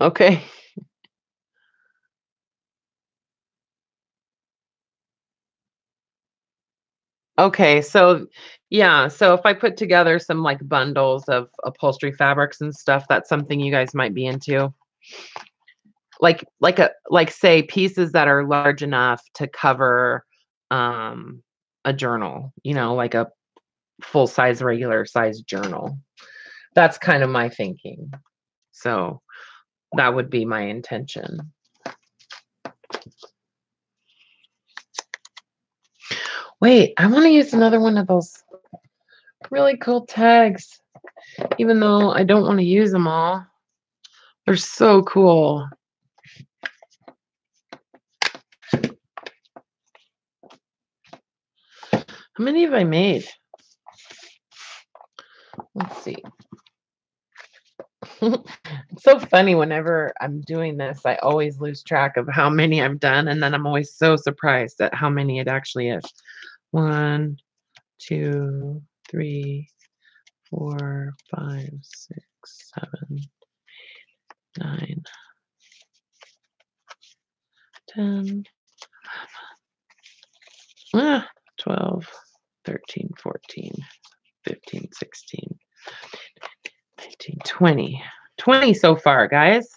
A: Okay. Okay, so yeah, so if I put together some like bundles of upholstery fabrics and stuff, that's something you guys might be into. Like say pieces that are large enough to cover a journal, like a full size regular size journal. That's kind of my thinking. So that would be my intention. Wait, I want to use another one of those really cool tags, even though I don't want to use them all. They're so cool. How many have I made? Let's see. It's so funny whenever I'm doing this, I always lose track of how many I've done, and then I'm always so surprised at how many it actually is. 1, 2, 3, 4, 5, 6, 7, 9, 10, 12, 13, 14, 15, 16, 19, 20. 20 so far, guys.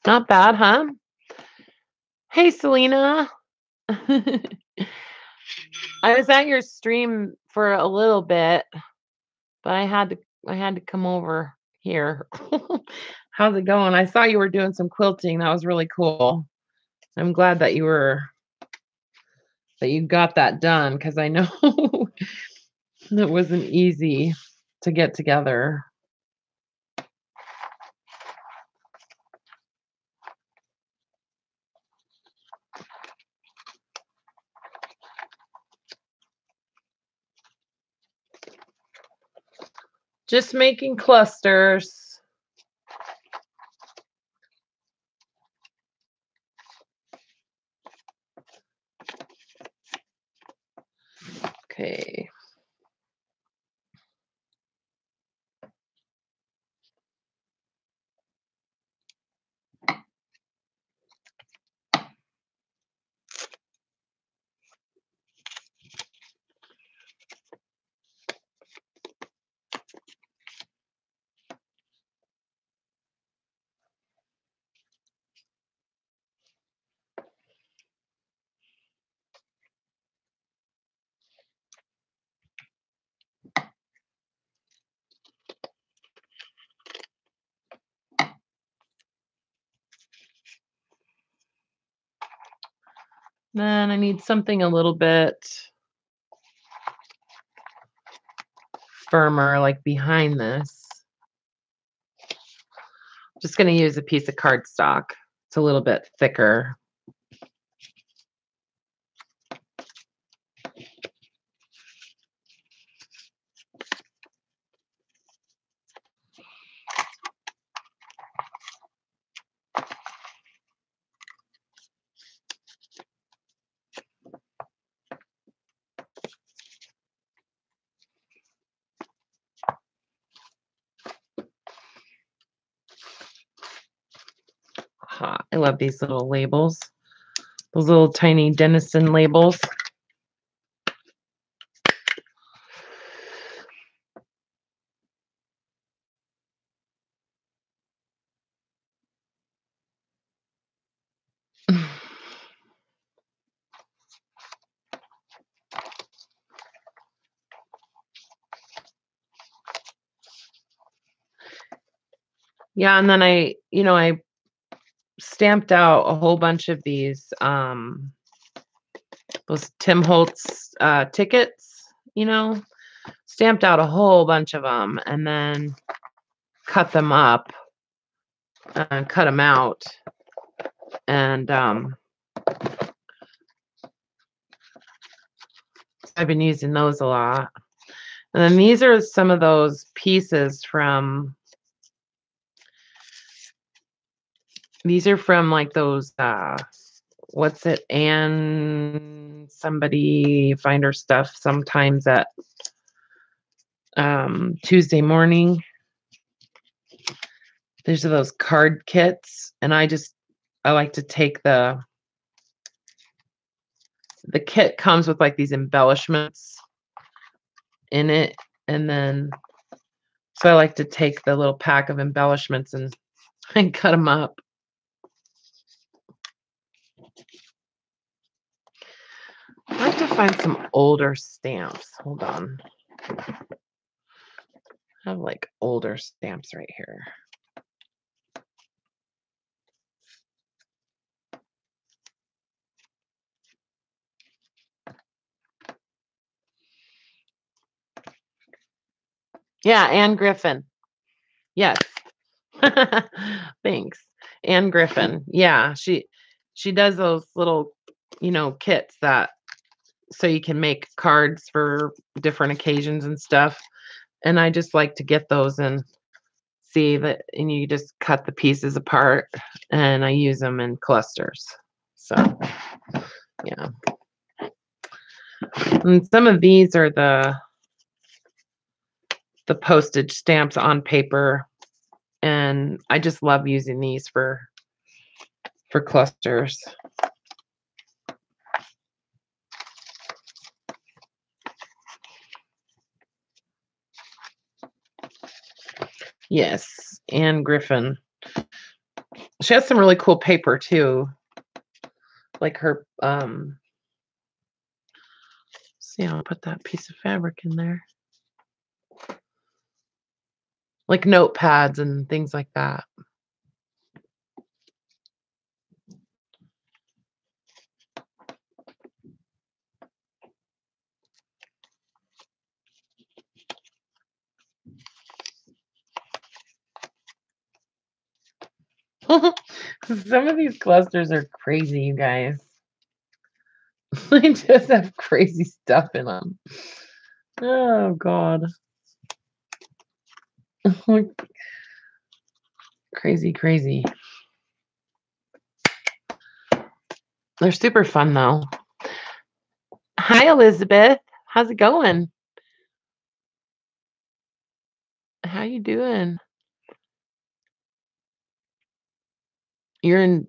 A: Not bad, huh? Hey, Selena. I was at your stream for a little bit, but I had to come over here. How's it going? I saw you were doing some quilting. That was really cool. I'm glad that you got that done, because I know it wasn't easy to get together. Just making clusters. Okay. Then I need something a little bit firmer, like behind this. Just going to use a piece of cardstock. It's a little bit thicker. I love these little labels. Those little tiny Denizen labels. Yeah, and then I stamped out a whole bunch of these those Tim Holtz tickets, stamped out a whole bunch of them, and then cut them up and cut them out, and I've been using those a lot. And then these are some of those pieces from, like those what's it, and somebody find her stuff sometimes at Tuesday morning. These are those card kits, and I like to take the kit comes with like these embellishments in it, and then so I like to take the little pack of embellishments and cut them up. I like to find some older stamps. Hold on. I have like older stamps right here. Yeah, Anne Griffin. Yes. Thanks. Anne Griffin. Yeah, she does those little, kits that so you can make cards for different occasions and stuff. And I just like to get those and see that, and you just cut the pieces apart and I use them in clusters. So, yeah. And some of these are the postage stamps on paper, and I just love using these for clusters. Yes, Anne Griffin. She has some really cool paper too. Like her see, I'll put that piece of fabric in there. Like notepads and things like that. Some of these clusters are crazy, you guys. They just have crazy stuff in them. Oh, God. Crazy, crazy. They're super fun, though. Hi, Elizabeth. How's it going? How you doing? You're in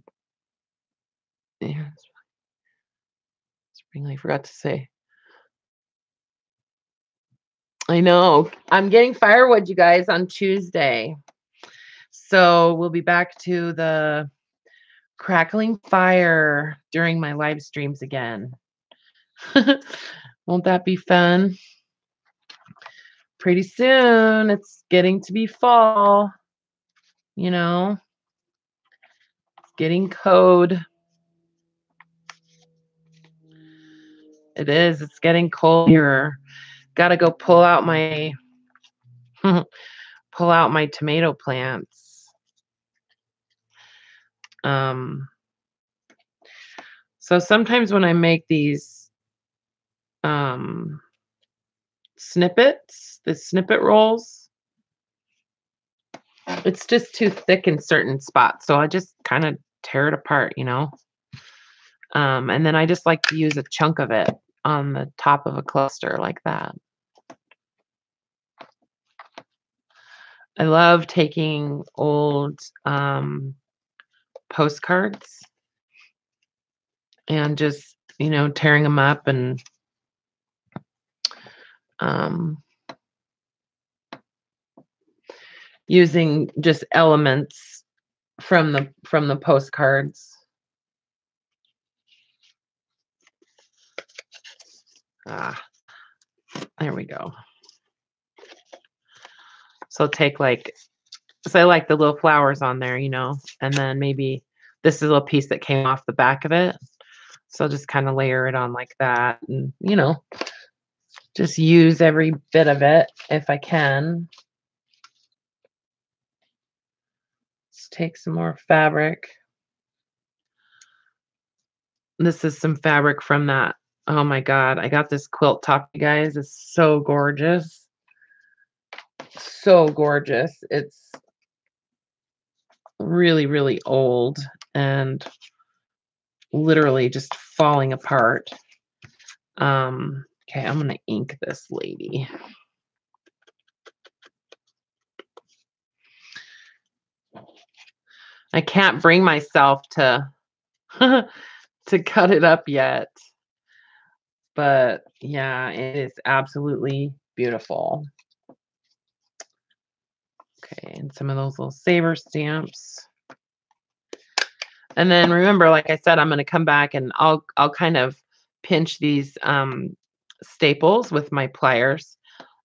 A: Spring. I forgot to say. I know. I'm getting firewood, you guys, on Tuesday. So we'll be back to the crackling fire during my live streams again. Won't that be fun? Pretty soon, it's getting to be fall. It's getting cold. It is. It's getting cold here. Got to go pull out my tomato plants. So sometimes when I make these snippets, the snippet rolls, it's just too thick in certain spots. So I just kind of tear it apart, and then I just like to use a chunk of it on the top of a cluster like that. I love taking old postcards and just, tearing them up and using just elements from the postcards. There we go. So take I like the little flowers on there, and then maybe this is a little piece that came off the back of it. So just kind of layer it on like that and, just use every bit of it if I can. Let's take some more fabric. This is some fabric from that. Oh my God, I got this quilt top, you guys. It's so gorgeous. So gorgeous. It's really, really old and literally just falling apart. Okay, I'm gonna ink this lady. I can't bring myself to to cut it up yet. But yeah, it is absolutely beautiful. Okay, and some of those little saver stamps. And then remember, like I said, I'm going to come back and I'll kind of pinch these staples with my pliers,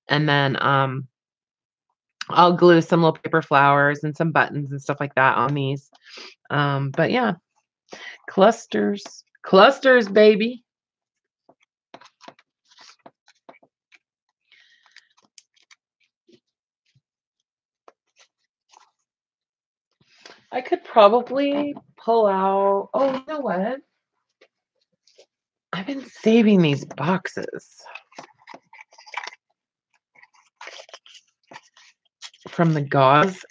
A: and then I'll glue some little paper flowers and some buttons and stuff like that on these. But yeah, clusters, baby. I could probably pull out. Oh, you know what? I've been saving these boxes from the gauze.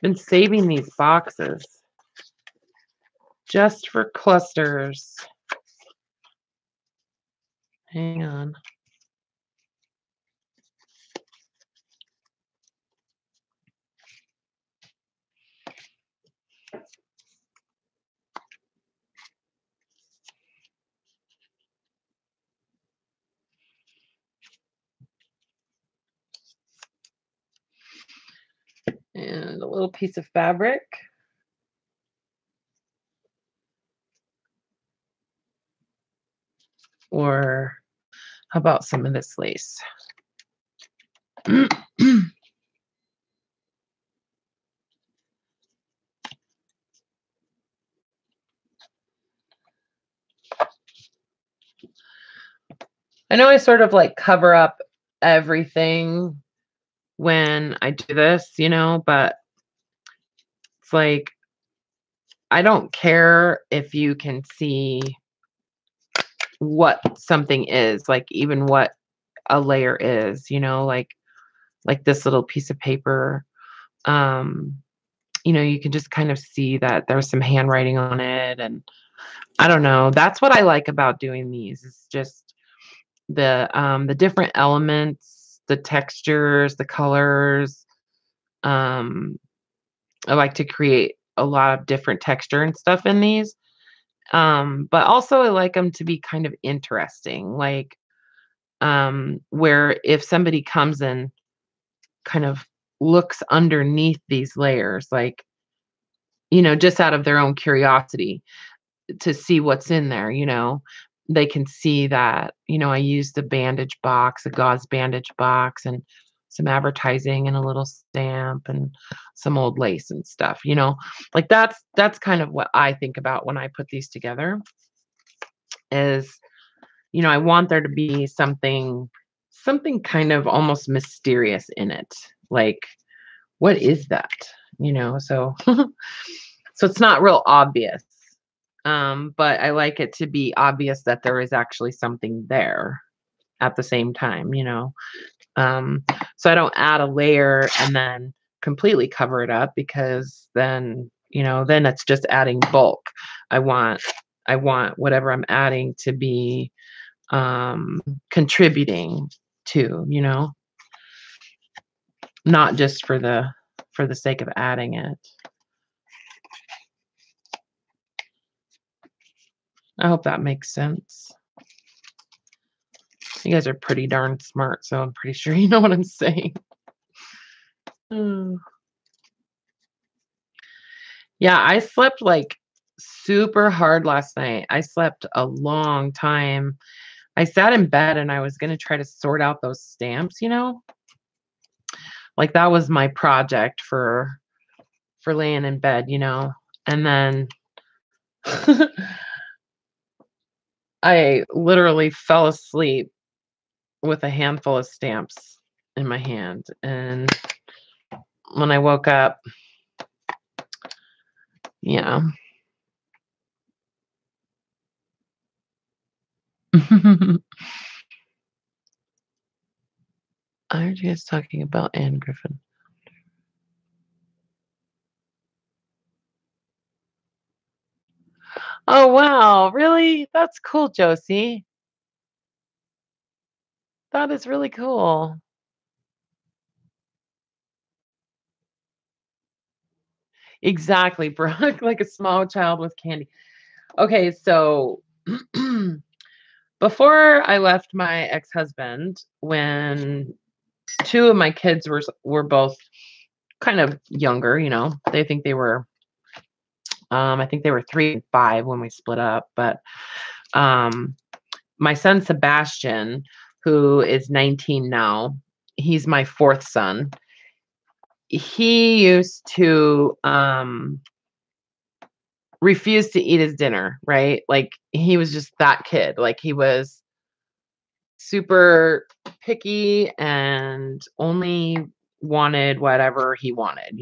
A: Been saving these boxes just for clusters. Hang on. And a little piece of fabric. Or how about some of this lace? I know I sort of like cover up everything when I do this, but it's like I don't care if you can see what something is, like even what a layer is, like this little piece of paper. Um, you can just kind of see that there's some handwriting on it, and I don't know. That's what I like about doing these. Is just the different elements, the textures, the colors. Um, I like to create a lot of different texture and stuff in these. But also I like them to be kind of interesting, like where if somebody comes and kind of looks underneath these layers, like, just out of their own curiosity to see what's in there, they can see that, I used a gauze bandage box and some advertising and a little stamp and some old lace and stuff, like that's kind of what I think about when I put these together is, I want there to be something kind of almost mysterious in it. Like, what is that? So so it's not real obvious. But I like it to be obvious that there is actually something there at the same time, Um, so I don't add a layer and then completely cover it up, because then it's just adding bulk. I want I want whatever I'm adding to be contributing to, not just for the sake of adding it. I hope that makes sense. You guys are pretty darn smart, so I'm pretty sure you know what I'm saying. Mm. Yeah, I slept like super hard last night. I slept a long time. I sat in bed and I was going to try to sort out those stamps, Like that was my project for laying in bed, And then I literally fell asleep with a handful of stamps in my hand, and when I woke up, yeah. I heard you guys talking about Anne Griffin. Oh, wow. Really? That's cool, Josie. That is really cool. Exactly, Brooke, like a small child with candy. Okay, so before I left my ex-husband, when two of my kids were both kind of younger, they think they were I think they were 3 and 5 when we split up, but um my son Sebastian, who is 19 now, he's my fourth son. He used to refuse to eat his dinner, right? Like he was just that kid. Like he was super picky and only wanted whatever he wanted,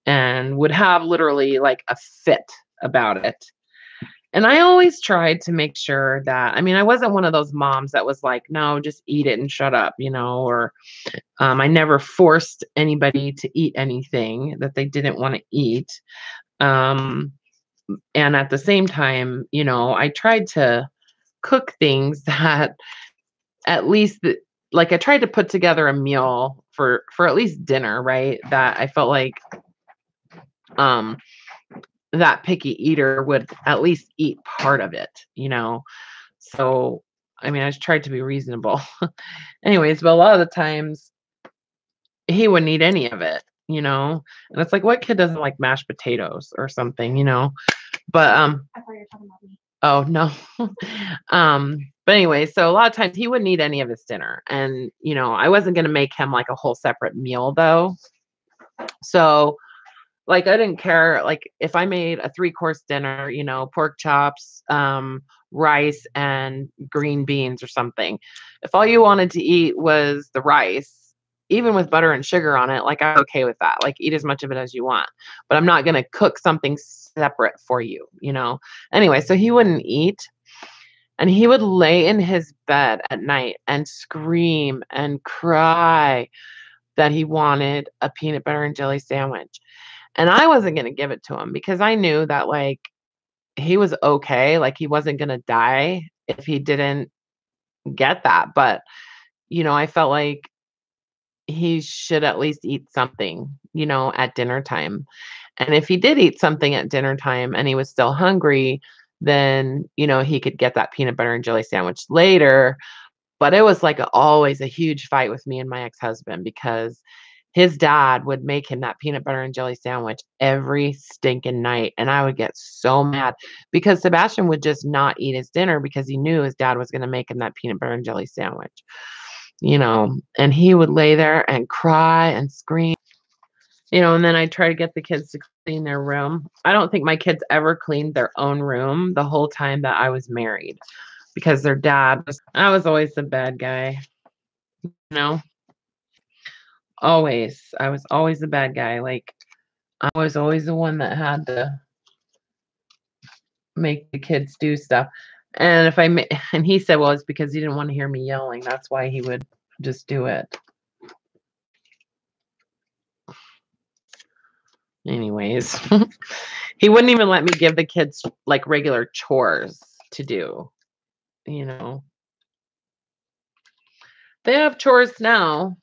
A: and would have literally like a fit about it. And I always tried to make sure that, I mean, I wasn't one of those moms that was like, no, just eat it and shut up, or I never forced anybody to eat anything that they didn't want to eat. Um, and at the same time, I tried to cook things that at least like I tried to put together a meal for at least dinner, right? That I felt like um that picky eater would at least eat part of it. So I mean, I just tried to be reasonable. Anyways, but a lot of the times he wouldn't eat any of it. And it's like, what kid doesn't like mashed potatoes or something? But
B: I thought you were talking about me.
A: oh no. But anyway, so a lot of times he wouldn't eat any of his dinner. And, I wasn't gonna make him like a whole separate meal though. So like I didn't care like if I made a 3-course dinner, pork chops, rice and green beans or something. If all you wanted to eat was the rice, even with butter and sugar on it, like I'm okay with that. Like eat as much of it as you want. But I'm not gonna cook something separate for you. Anyway, so he wouldn't eat. And he would lay in his bed at night and scream and cry that he wanted a peanut butter and jelly sandwich. And I wasn't going to give it to him because I knew that like he was okay, like he wasn't going to die if he didn't get that. But, I felt like he should at least eat something, at dinner time. And if he did eat something at dinner time and he was still hungry, then, he could get that peanut butter and jelly sandwich later. But it was like always a huge fight with me and my ex-husband because his dad would make him that peanut butter and jelly sandwich every stinking night. And I would get so mad because Sebastian would just not eat his dinner because he knew his dad was going to make him that peanut butter and jelly sandwich, and he would lay there and cry and scream. And then I try to get the kids to clean their room. I don't think my kids ever cleaned their own room the whole time that I was married because their dad I was always the bad guy, you know, always. I was always the bad guy. Like, I was always the one that had to make the kids do stuff. And and he said, well, it's because he didn't want to hear me yelling. That's why he would just do it. Anyways, he wouldn't even let me give the kids like regular chores to do, you know. They have chores now.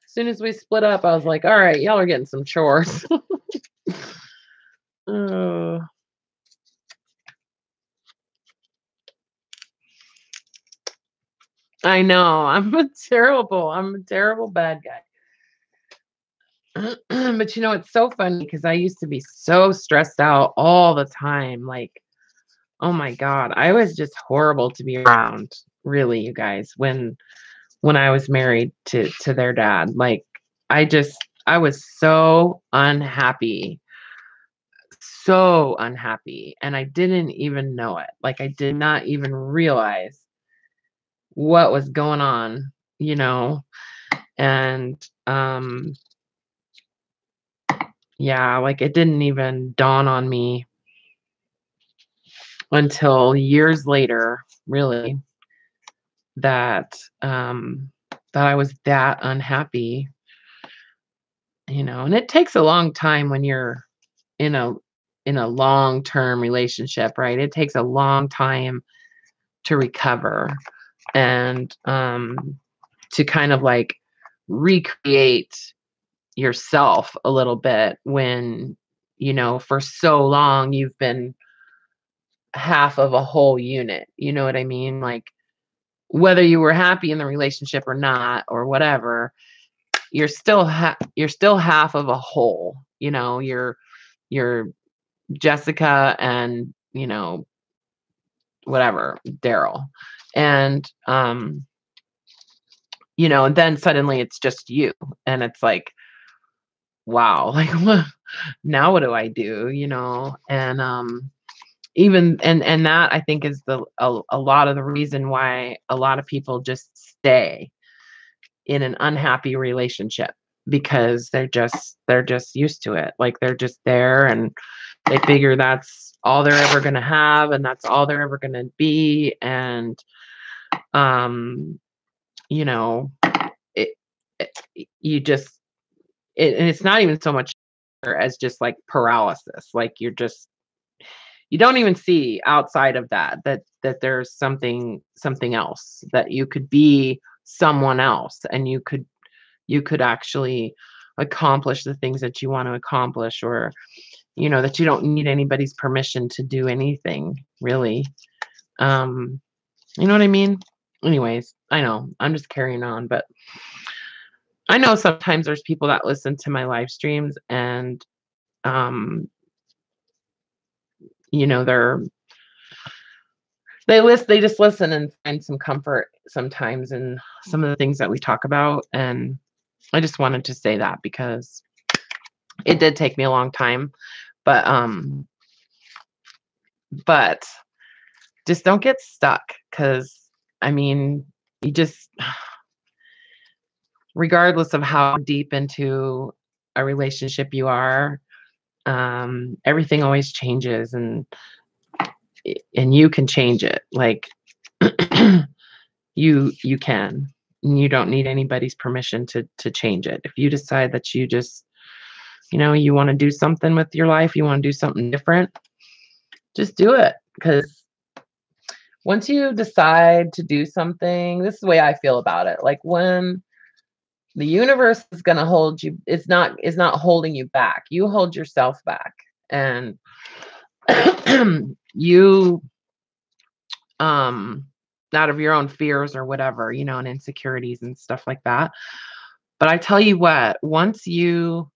A: As soon as we split up, I was like, all right, y'all are getting some chores. Oh. I know. I'm a terrible bad guy. But it's so funny because I used to be so stressed out all the time. Like, oh my God, I was just horrible to be around, really, you guys, when I was married to their dad. Like, I was so unhappy. So unhappy. And I didn't even know it. Like I did not even realize what was going on. And yeah, like it didn't even dawn on me until years later, really, that that I was that unhappy, and it takes a long time when you're in a long-term relationship, right? It takes a long time to recover and to kind of like recreate yourself a little bit when you know, for so long you've been half of a whole unit. You know what I mean? Like whether you were happy in the relationship or not or whatever, you're still half of a whole. You know, you're Jessica and, you know, whatever, Daryl. And you know, and then suddenly it's just you. And it's like, wow, like now what do I do? You know, and even and that I think is a lot of the reason why a lot of people just stay in an unhappy relationship, because they're just used to it. Like they're just there and they figure that's all they're ever going to have and that's all they're ever going to be. And um you know, it, you just and it's not even so much as just like paralysis. Like you don't even see outside of that there's something else, that you could be someone else and you could actually accomplish the things that you want to accomplish, or you know, that you don't need anybody's permission to do anything really. um you know what I mean? Anyways, I know I'm just carrying on, but I know sometimes there's people that listen to my live streams and um you know, they just listen and find some comfort sometimes in some of the things that we talk about. And I just wanted to say that because it did take me a long time, but but just don't get stuck, because I mean, you just, regardless of how deep into a relationship you are, everything always changes, and you can change it. Like you can. And you don't need anybody's permission to change it. If you decide that you just, you know, you want to do something with your life, you want to do something different, just do it. Because once you decide to do something, this is the way I feel about it. Like when the universe is going to hold you, it's not holding you back. You hold yourself back. And you out of your own fears or whatever, you know, and insecurities and stuff like that. But I tell you what, once you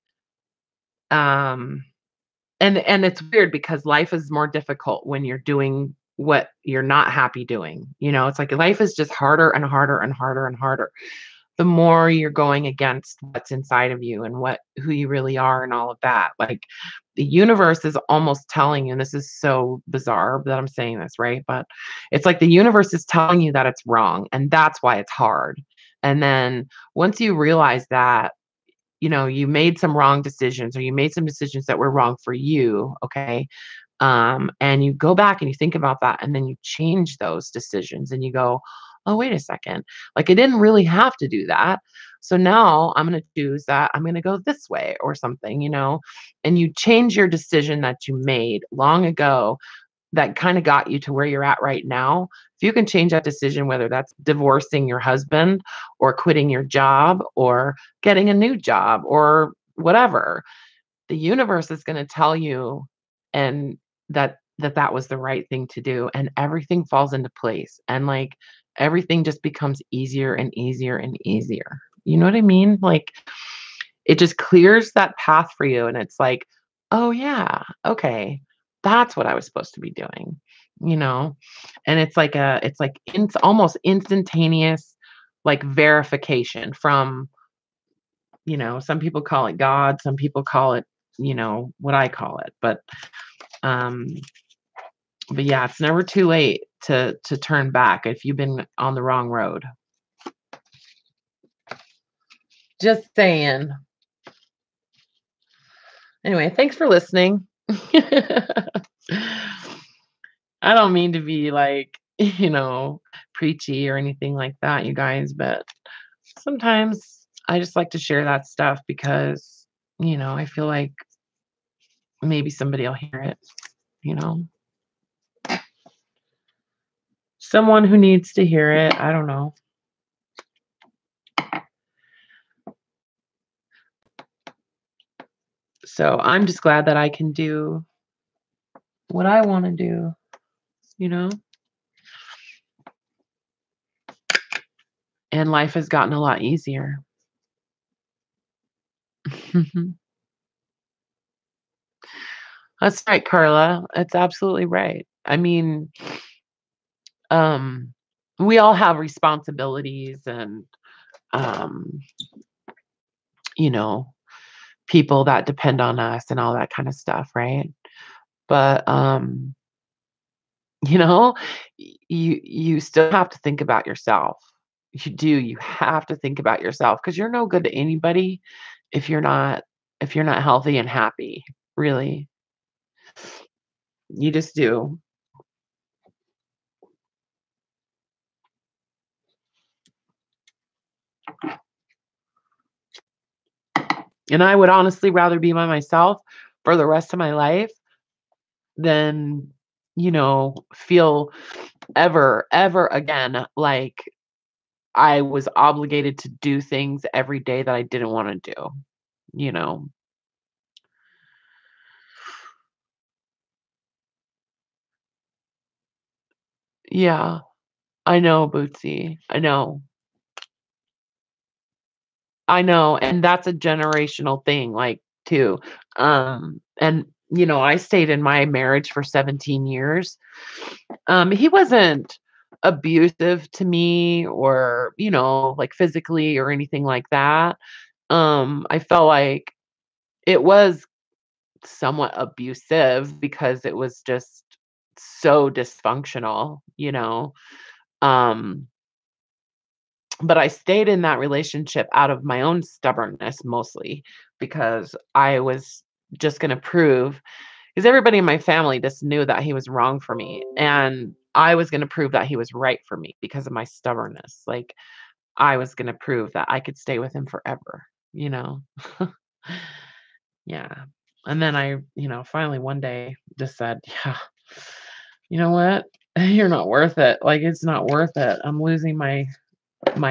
A: um and it's weird because life is more difficult when you're doing what you're not happy doing. You know, it's like life is just harder and harder and harder and harder. The more you're going against what's inside of you and who you really are and all of that. Like the universe is almost telling you, and this is so bizarre that I'm saying this, right? But it's like the universe is telling you that it's wrong and that's why it's hard. And then once you realize that, you know, you made some wrong decisions or you made some decisions that were wrong for you, okay? And you go back and you think about that and then you change those decisions and you go, oh, wait a second. Like I didn't really have to do that. So now I'm going to choose that I'm going to go this way or something, you know, and you change your decision that you made long ago that kind of got you to where you're at right now. If you can change that decision, whether that's divorcing your husband or quitting your job or getting a new job or whatever, the universe is going to tell you and that was the right thing to do, and everything falls into place, and like everything just becomes easier and easier and easier. You know what I mean? Like it just clears that path for you and it's like, oh yeah, okay, that's what I was supposed to be doing, you know. And it's almost instantaneous, like verification from, you know, some people call it God, some people call it, you know, what I call it. Um but yeah, it's never too late to turn back if you've been on the wrong road. Just saying. Anyway, thanks for listening. I don't mean to be like, you know, preachy or anything like that, you guys, but sometimes I just like to share that stuff because, you know, I feel like maybe somebody will hear it, you know. Someone who needs to hear it. I don't know. So I'm just glad that I can do what I want to do, you know? And life has gotten a lot easier. That's right, Carla. That's absolutely right. I mean, um, we all have responsibilities and, um, you know, people that depend on us and all that kind of stuff, right? But you know, you still have to think about yourself. You do. You have to think about yourself because you're no good to anybody if you're not healthy and happy. Really, you just do. And I would honestly rather be by myself for the rest of my life than, feel ever again like I was obligated to do things every day that I didn't want to do, you know? Yeah, I know, Bootsy. I know. I know, and that's a generational thing, like, too. And, I stayed in my marriage for 17 years. He wasn't abusive to me or, like, physically or anything like that. I felt like it was somewhat abusive because it was just so dysfunctional, Um, but I stayed in that relationship out of my own stubbornness mostly because I was just going to prove, because everybody in my family just knew that he was wrong for me. And I was going to prove that he was right for me because of my stubbornness. Like, I was going to prove that I could stay with him forever, you know? Yeah. And then I, finally one day just said, yeah, you know what? You're not worth it. Like, it's not worth it. I'm losing my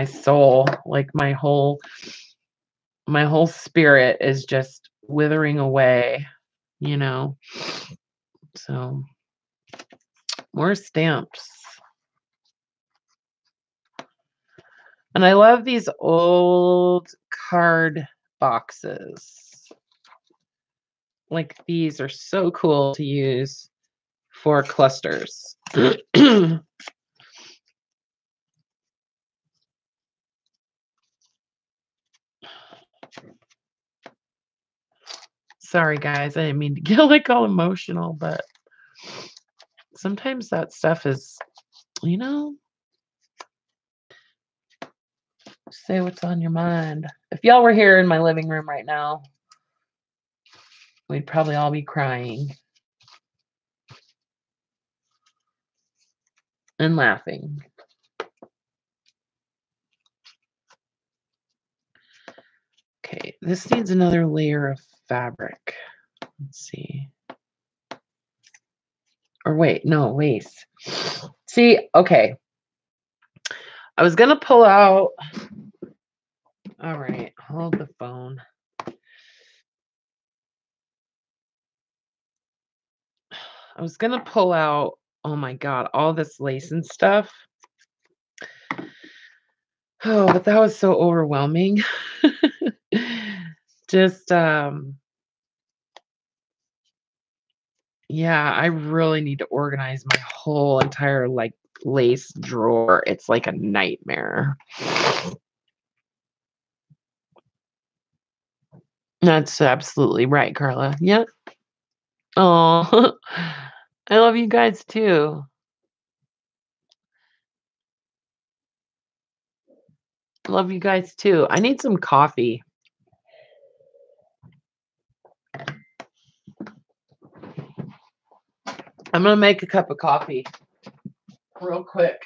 A: soul. Like, my whole spirit is just withering away, you know. So, more stamps. And I love these old card boxes. Like, these are so cool to use for clusters. Sorry, guys. I didn't mean to get like all emotional, but sometimes that stuff is, you know, say what's on your mind. If y'all were here in my living room right now, we'd probably all be crying and laughing. Okay, this needs another layer of fabric. Let's see. Or wait, no, lace. See, okay. I was gonna pull out. All right, hold the phone. I was gonna pull out, oh my God, all this lace and stuff. Oh, but that was so overwhelming. Just, yeah, I really need to organize my whole entire like lace drawer. It's like a nightmare. That's absolutely right, Carla. Yep. Oh, I love you guys too. Love you guys too. I need some coffee. I'm gonna make a cup of coffee real quick.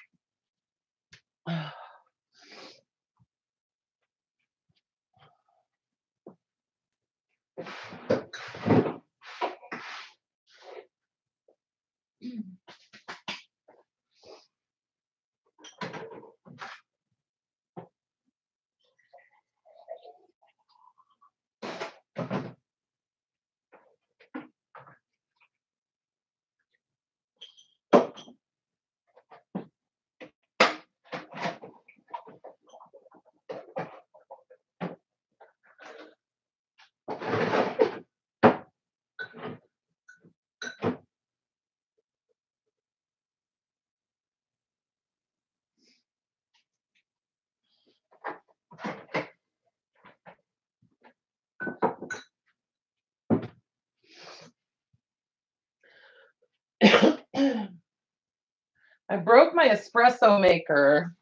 A: I broke my espresso maker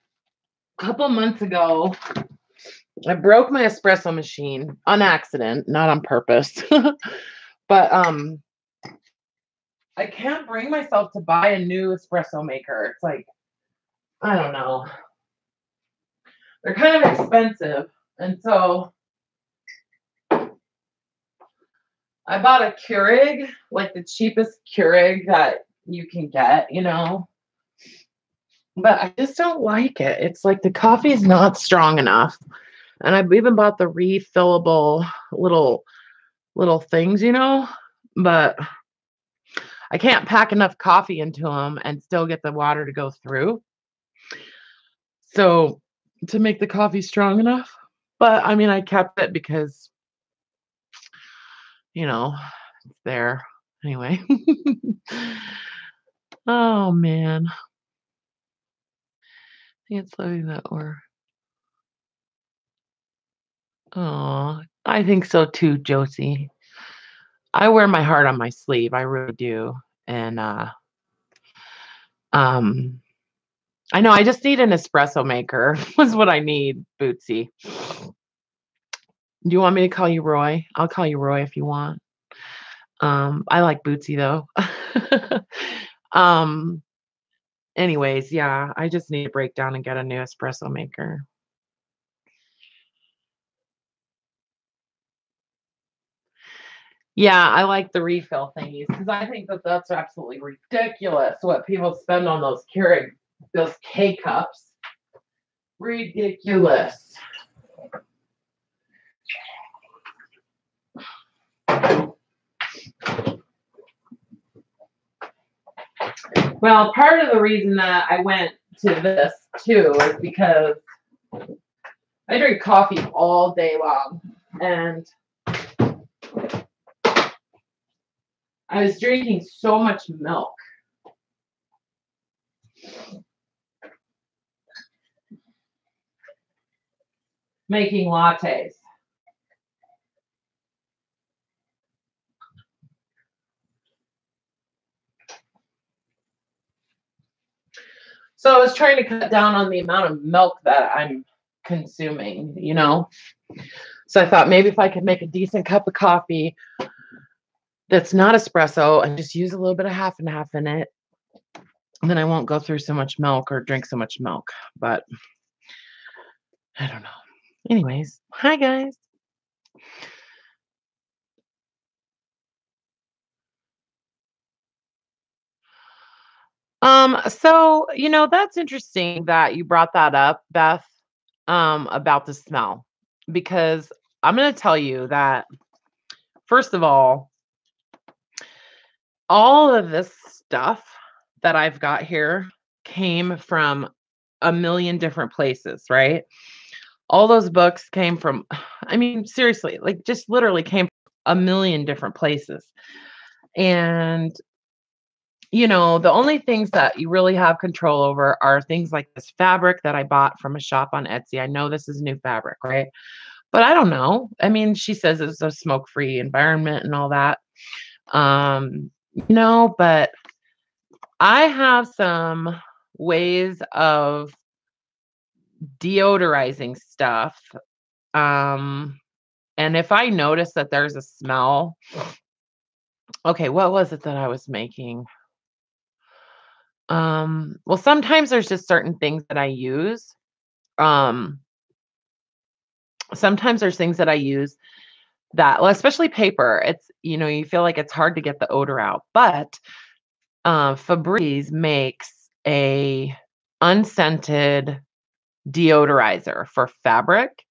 A: a couple months ago. I broke my espresso machine on accident, not on purpose. But I can't bring myself to buy a new espresso maker. It's like, I don't know. They're kind of expensive. And so I bought a Keurig, like the cheapest Keurig that you can get, But I just don't like it. It's like the coffee is not strong enough. And I've even bought the refillable little things, But I can't pack enough coffee into them and still get the water to go through. So to make the coffee strong enough. But I mean, I kept it because, it's there anyway. Oh man. I think it's loving that or. Oh, I think so too, Josie. I wear my heart on my sleeve. I really do. And um I know I just need an espresso maker was what I need, Bootsy. Do you want me to call you Roy? I'll call you Roy if you want. I like Bootsy though. um Anyways, yeah, I just need to break down and get a new espresso maker. Yeah, I like the refill thingies because I think that that's absolutely ridiculous what people spend on those Keurig, those K cups. Ridiculous. Well, part of the reason that I went to this too is because I drink coffee all day long, and I was drinking so much milk. Making lattes. So I was trying to cut down on the amount of milk that I'm consuming, So I thought maybe if I could make a decent cup of coffee that's not espresso and just use a little bit of half and half in it, then I won't go through so much milk or drink so much milk. But I don't know. Anyways, hi guys. So that's interesting that you brought that up, Beth, about the smell. Because I'm gonna tell you that first of all of this stuff that I've got here came from a million different places, right? All those books came from, I mean, seriously, like just literally came from a million different places. And, the only things that you really have control over are things like this fabric that I bought from a shop on Etsy. I know this is new fabric, right? But I don't know. I mean, she says it's a smoke-free environment and all that. But I have some ways of deodorizing stuff. And if I notice that there's a smell, okay, what was it that I was making? Well, sometimes there's just certain things that I use. Um, Sometimes there's things that I use that, well, especially paper. It's, you feel like it's hard to get the odor out, but Febreze makes a unscented deodorizer for fabric,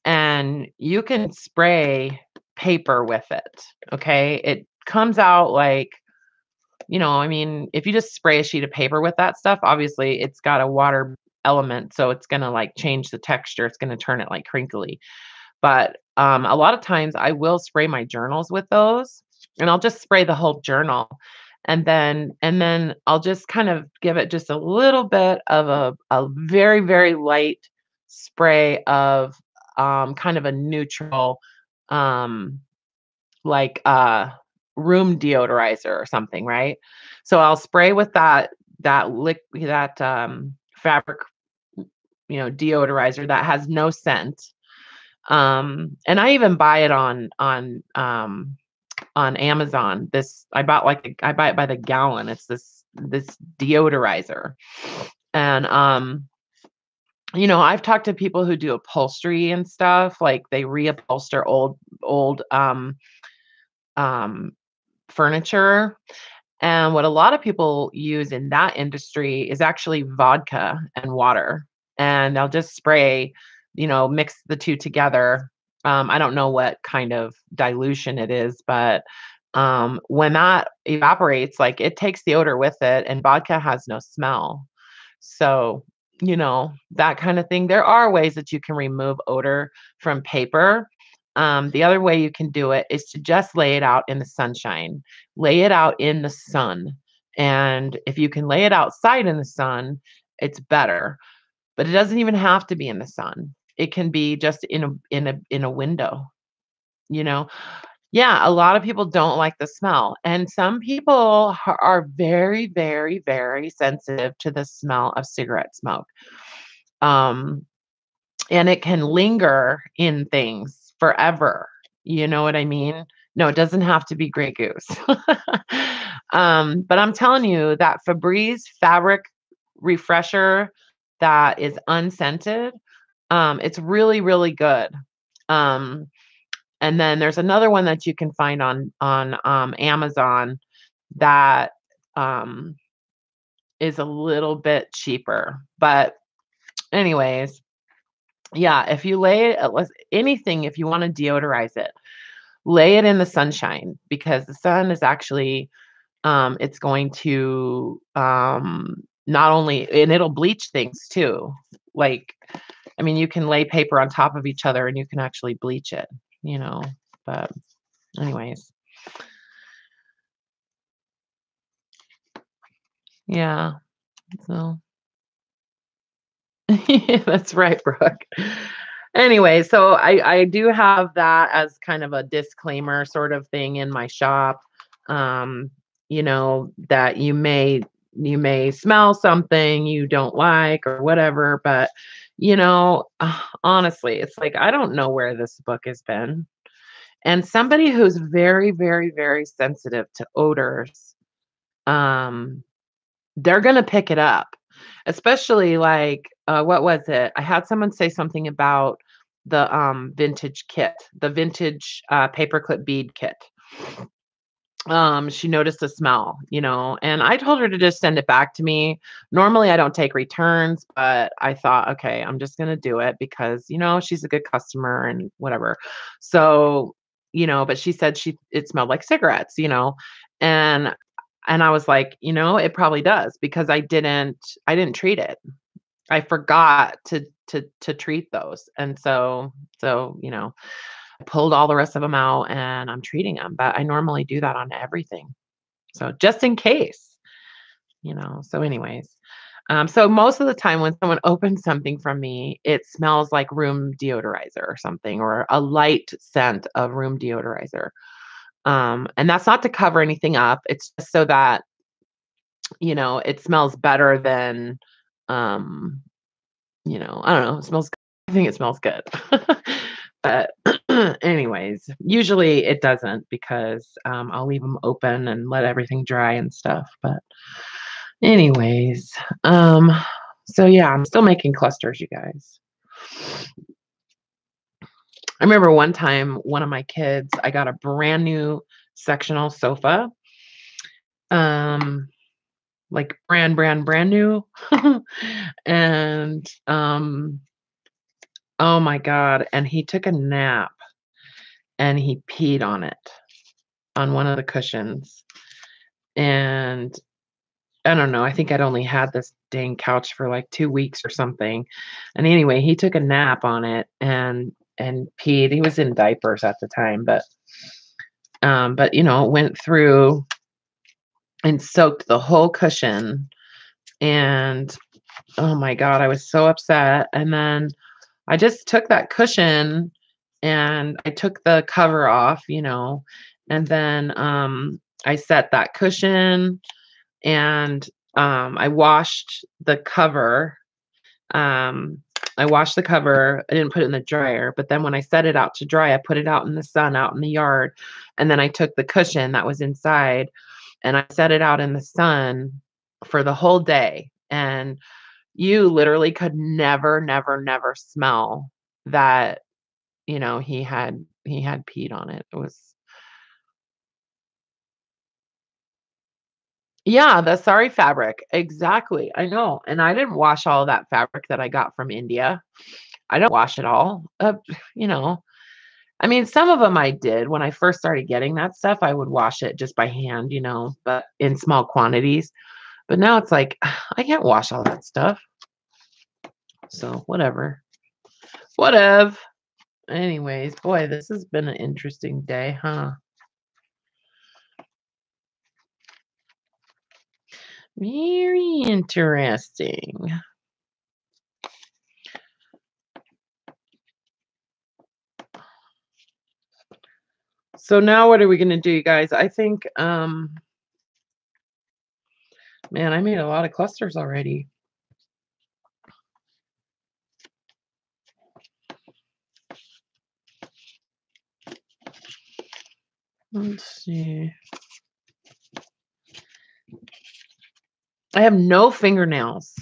A: and you can spray paper with it. Okay. It comes out like, I mean, if you just spray a sheet of paper with that stuff, obviously it's got a water element. So it's going to like change the texture. It's going to turn it like crinkly. But a lot of times I will spray my journals with those, and I'll just spray the whole journal. And then I'll just kind of give it just a little bit of a very, very light spray of kind of a neutral, like room deodorizer or something, right? So I'll spray with that fabric, deodorizer that has no scent. And I even buy it on Amazon. I buy it by the gallon. It's this deodorizer. And I've talked to people who do upholstery and stuff, like they reupholster old um furniture. And what a lot of people use in that industry is actually vodka and water. And they'll just spray, mix the two together. I don't know what kind of dilution it is, but when that evaporates, like it takes the odor with it, and vodka has no smell. So, that kind of thing. There are ways that you can remove odor from paper. The other way you can do it is to just lay it out in the sunshine. Lay it out in the sun. And if you can lay it outside in the sun, it's better. But it doesn't even have to be in the sun. It can be just in a window, you know. Yeah, a lot of people don't like the smell, and some people are very, very, very sensitive to the smell of cigarette smoke. Um, and it can linger in things forever. You know what I mean? No, it doesn't have to be Grey Goose. But I'm telling you that Febreze fabric refresher that is unscented, it's really, really good. Um, and then there's another one that you can find on Amazon that um, is a little bit cheaper. But anyways, yeah, if you lay it, anything, if you want to deodorize it, lay it in the sunshine, because the sun is actually it's going to not only, and it'll bleach things too. Like, I mean, you can lay paper on top of each other and you can actually bleach it, you know. But anyways, yeah. So that's right, Brooke. Anyway, so I do have that as kind of a disclaimer sort of thing in my shop. That you may smell something you don't like or whatever, but honestly, it's like I don't know where this book has been. And somebody who's very, very, very sensitive to odors, um, they're gonna pick it up. Especially like, what was it? I had someone say something about the vintage kit, the vintage paperclip bead kit. She noticed the smell, and I told her to just send it back to me. Normally I don't take returns, but I thought, okay, I'm just gonna do it because, she's a good customer and whatever. So, but she said it smelled like cigarettes, and I was like, it probably does, because I didn't treat it. I forgot to treat those. And so, I pulled all the rest of them out and I'm treating them, but I normally do that on everything. So just in case, so anyways. So most of the time when someone opens something from me, it smells like room deodorizer or something, or a light scent of room deodorizer. And that's not to cover anything up. It's just so that, it smells better than, um, I don't know, it smells, I think it smells good. But anyways, usually it doesn't, because I'll leave them open and let everything dry and stuff. But anyways, so yeah, I'm still making clusters, you guys. I remember one time, one of my kids, I got a brand new sectional sofa. Like brand new. And oh my God. And he took a nap and he peed on it, on one of the cushions. And I don't know, I think I'd only had this dang couch for like 2 weeks or something. And anyway, he took a nap on it and peed. He was in diapers at the time, but went through and soaked the whole cushion. And oh my God, I was so upset. And then I just took that cushion and I took the cover off, And then I set that cushion, and I washed the cover. I washed the cover. I didn't put it in the dryer, but then when I set it out to dry, I put it out in the sun, out in the yard. And then I took the cushion that was inside and I set it out in the sun for the whole day. And you literally could never, never, never smell that, he had peed on it. It was, yeah, the sari fabric. Exactly. I know. And I didn't wash all of that fabric that I got from India. I don't wash it all. You know, I mean, some of them I did. When I first started getting that stuff, I would wash it just by hand, but in small quantities. But now it's like, I can't wash all that stuff. So whatever. Whatever. Anyways, boy, this has been an interesting day, huh? Very interesting. So now what are we going to do, you guys? I think, man, I made a lot of clusters already. Let's see. I have no fingernails.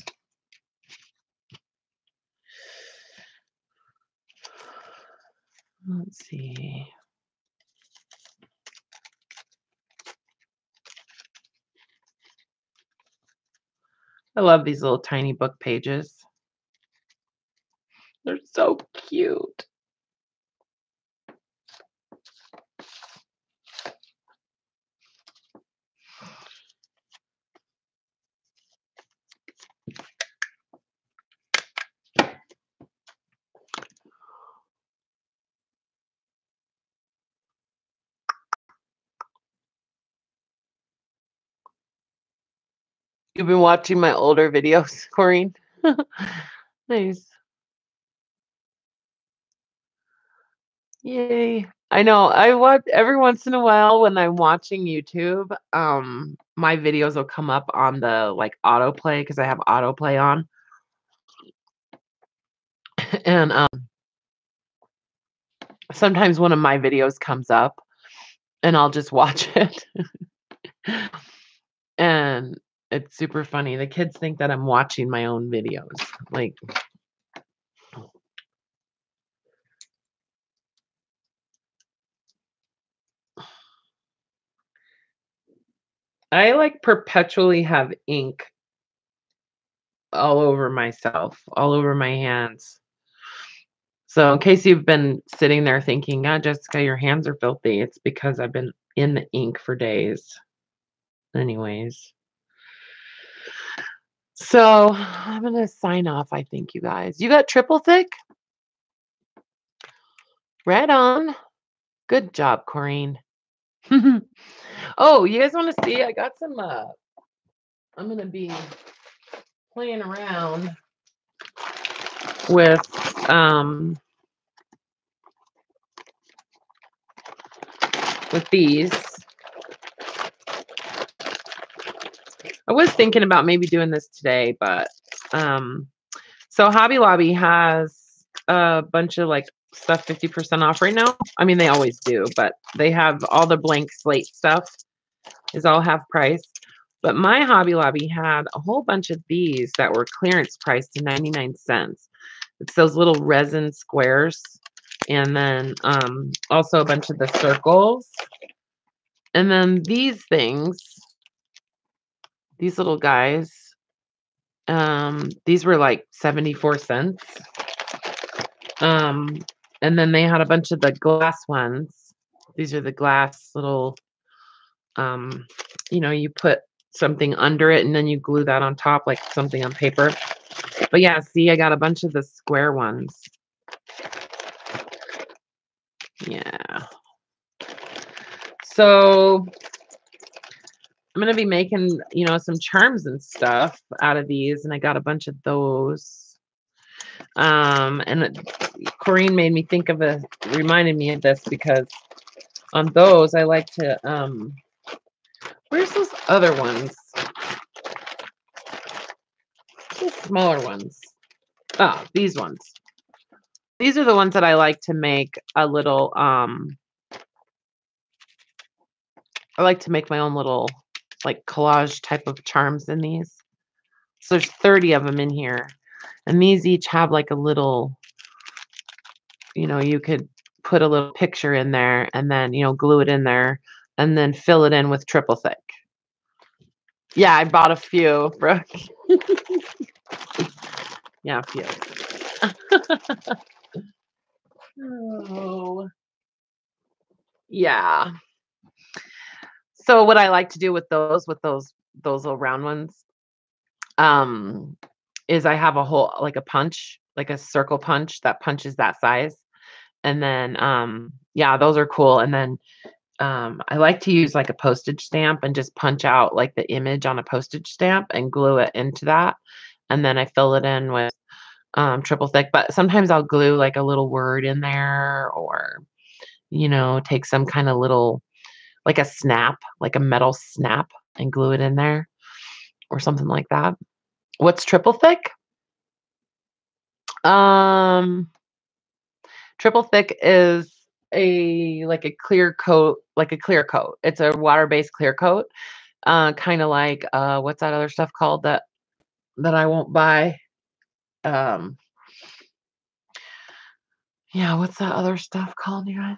A: Let's see. I love these little tiny book pages. They're so cute. You've been watching my older videos, Corrine? Nice. Yay. I know. I watch every once in a while when I'm watching YouTube, my videos will come up on the like autoplay because I have autoplay on. And sometimes one of my videos comes up and I'll just watch it. And it's super funny. The kids think that I'm watching my own videos. Like, I like perpetually have ink all over myself, all over my hands. So in case you've been sitting there thinking, "God, Jessica, your hands are filthy," it's because I've been in the ink for days. Anyways. So I'm gonna sign off, I think, you guys. You got triple thick? Right on. Good job, Corrine. Oh, you guys want to see? I got some I'm gonna be playing around with these. I was thinking about maybe doing this today, but so Hobby Lobby has a bunch of like stuff 50% off right now. I mean, they always do, but they have all the blank slate stuff is all half price. But my Hobby Lobby had a whole bunch of these that were clearance priced to 99 cents. It's those little resin squares. And then also a bunch of the circles. And then these things, these little guys, these were like 74 cents. And then they had a bunch of the glass ones. These are the glass little, you put something under it and then you glue that on top like something on paper. But yeah, see, I got a bunch of the square ones. Yeah. So I'm going to be making, some charms and stuff out of these. And I got a bunch of those. And Corrine made me think reminded me of this because on those, I like to, where's those other ones? The smaller ones. Oh, these ones. These are the ones that I like to make a little, I like to make my own little, like, collage type of charms in these. So there's 30 of them in here. And these each have like a little, you could put a little picture in there and then, glue it in there and then fill it in with triple thick. Yeah, I bought a few, Brooke. Yeah, a few. Oh, yeah. So what I like to do with those little round ones, is I have a whole like a punch, like a circle punch that punches that size. And then yeah, those are cool. And then I like to use like a postage stamp and just punch out like the image on a postage stamp and glue it into that. And then I fill it in with triple thick. But sometimes I'll glue like a little word in there or, take some kind of little, like a snap, like a metal snap and glue it in there or something like that. What's triple thick? Triple thick is like a clear coat, like a clear coat. It's a water-based clear coat. Kind of like what's that other stuff called that I won't buy? Um, yeah, what's that other stuff called, you guys?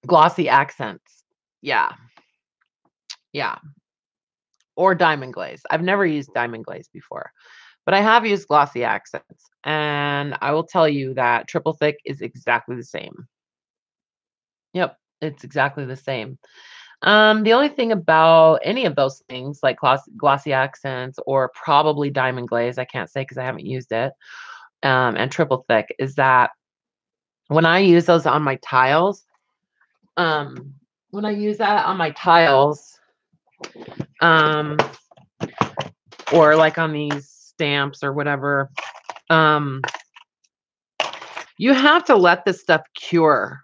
A: Glossy accents. Yeah, yeah. Or diamond glaze. I've never used diamond glaze before, but I have used glossy accents, and I will tell you that triple thick is exactly the same. Yep, it's exactly the same. The only thing about any of those things, like glossy accents or probably diamond glaze, I can't say because I haven't used it, and triple thick, is that when I use those on my tiles, um, when I use that on my tiles, um, or like on these stamps or whatever, um, you have to let this stuff cure.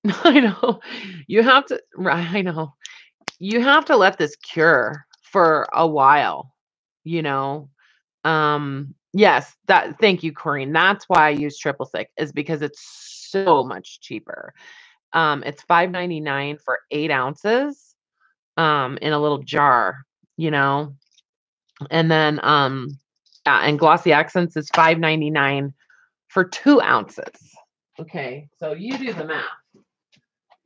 A: I know. You have to, I know. You have to let this cure for a while, you know. Yes, thank you, Corrine. That's why I use triple thick, is because it's so much cheaper. It's $5.99 for 8 ounces, in a little jar, you know. And then yeah, and glossy accents is $5.99 for 2 ounces. Okay, so you do the math.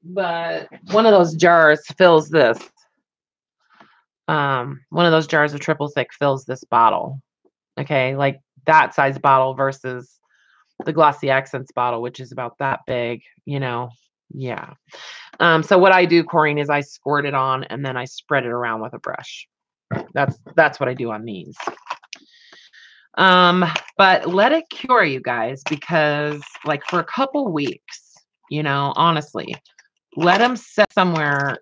A: But one of those jars fills this. One of those jars of triple thick fills this bottle. Okay, like that size bottle versus the glossy accents bottle, which is about that big, Yeah. So what I do, Corrine, is I squirt it on and then I spread it around with a brush. That's what I do on these. But let it cure, you guys, because like for a couple weeks, honestly, let them sit somewhere,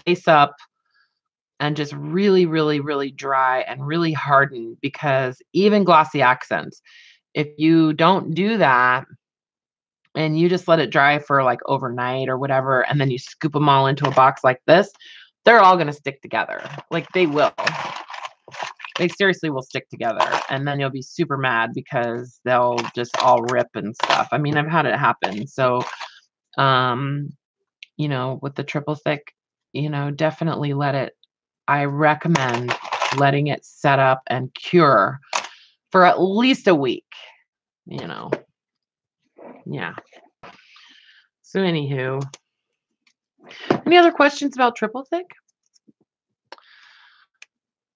A: face up and just really, really, really dry and really harden, because even glossy accents, if you don't do that and you just let it dry for like overnight or whatever, and then you scoop them all into a box like this, they're all going to stick together. Like they will. They seriously will stick together, and then you'll be super mad because they'll just all rip and stuff. I mean, I've had it happen. So, with the triple thick, definitely I recommend letting it set up and cure for at least a week, Yeah. So anywho, any other questions about triple thick?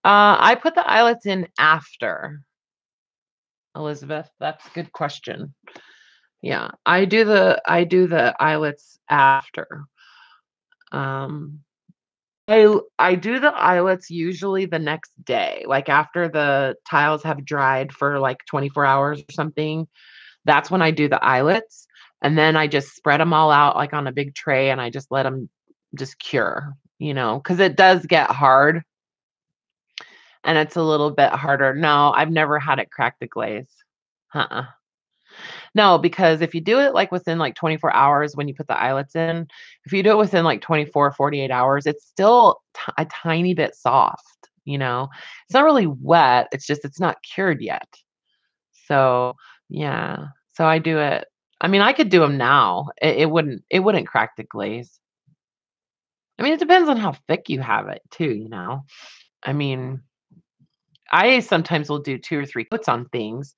A: I put the eyelets in after, Elizabeth. That's a good question. Yeah, I do the eyelets after. Um, I do the eyelets usually the next day, like after the tiles have dried for like 24 hours or something. That's when I do the eyelets, and then I just spread them all out like on a big tray, and I just let them just cure, because it does get hard and it's a little bit harder. No, I've never had it crack the glaze. Uh-uh. No, because if you do it like within like 24 hours when you put the eyelets in, if you do it within like 24, 48 hours, it's still a tiny bit soft, you know. It's not really wet, it's just it's not cured yet. So, yeah. So I do it. I mean, I could do them now. It wouldn't crack the glaze. I mean, it depends on how thick you have it too, you know. I mean, I sometimes will do 2 or 3 coats on things,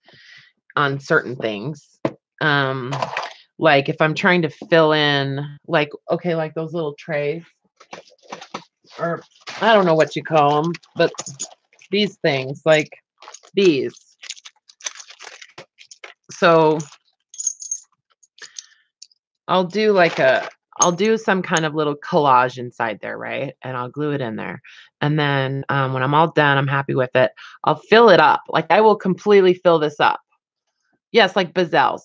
A: on certain things. Um, like if I'm trying to fill in, like, okay, like those little trays, or I don't know what you call them, but these things, like these. So I'll do like I'll do some kind of little collage inside there, right? And I'll glue it in there. And then when I'm all done, I'm happy with it. I'll fill it up. Like I will completely fill this up. Yes, like bazels,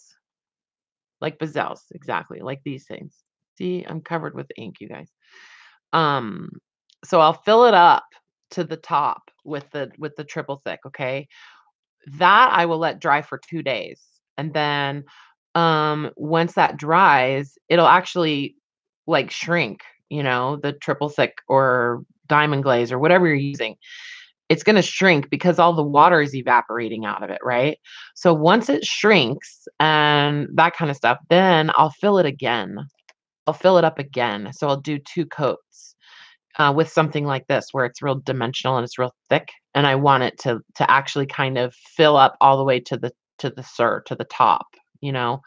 A: exactly, like these things. See, I'm covered with ink, you guys. Um, so I'll fill it up to the top with the triple thick, okay? That I will let dry for 2 days. And then once that dries, it'll actually like shrink, you know, the triple thick or diamond glaze or whatever you're using. It's going to shrink because all the water is evaporating out of it, right? So once it shrinks and that kind of stuff, then I'll fill it again. I'll fill it up again. So I'll do 2 coats with something like this where it's real dimensional and it's real thick, and I want it to actually kind of fill up all the way to the top, you know.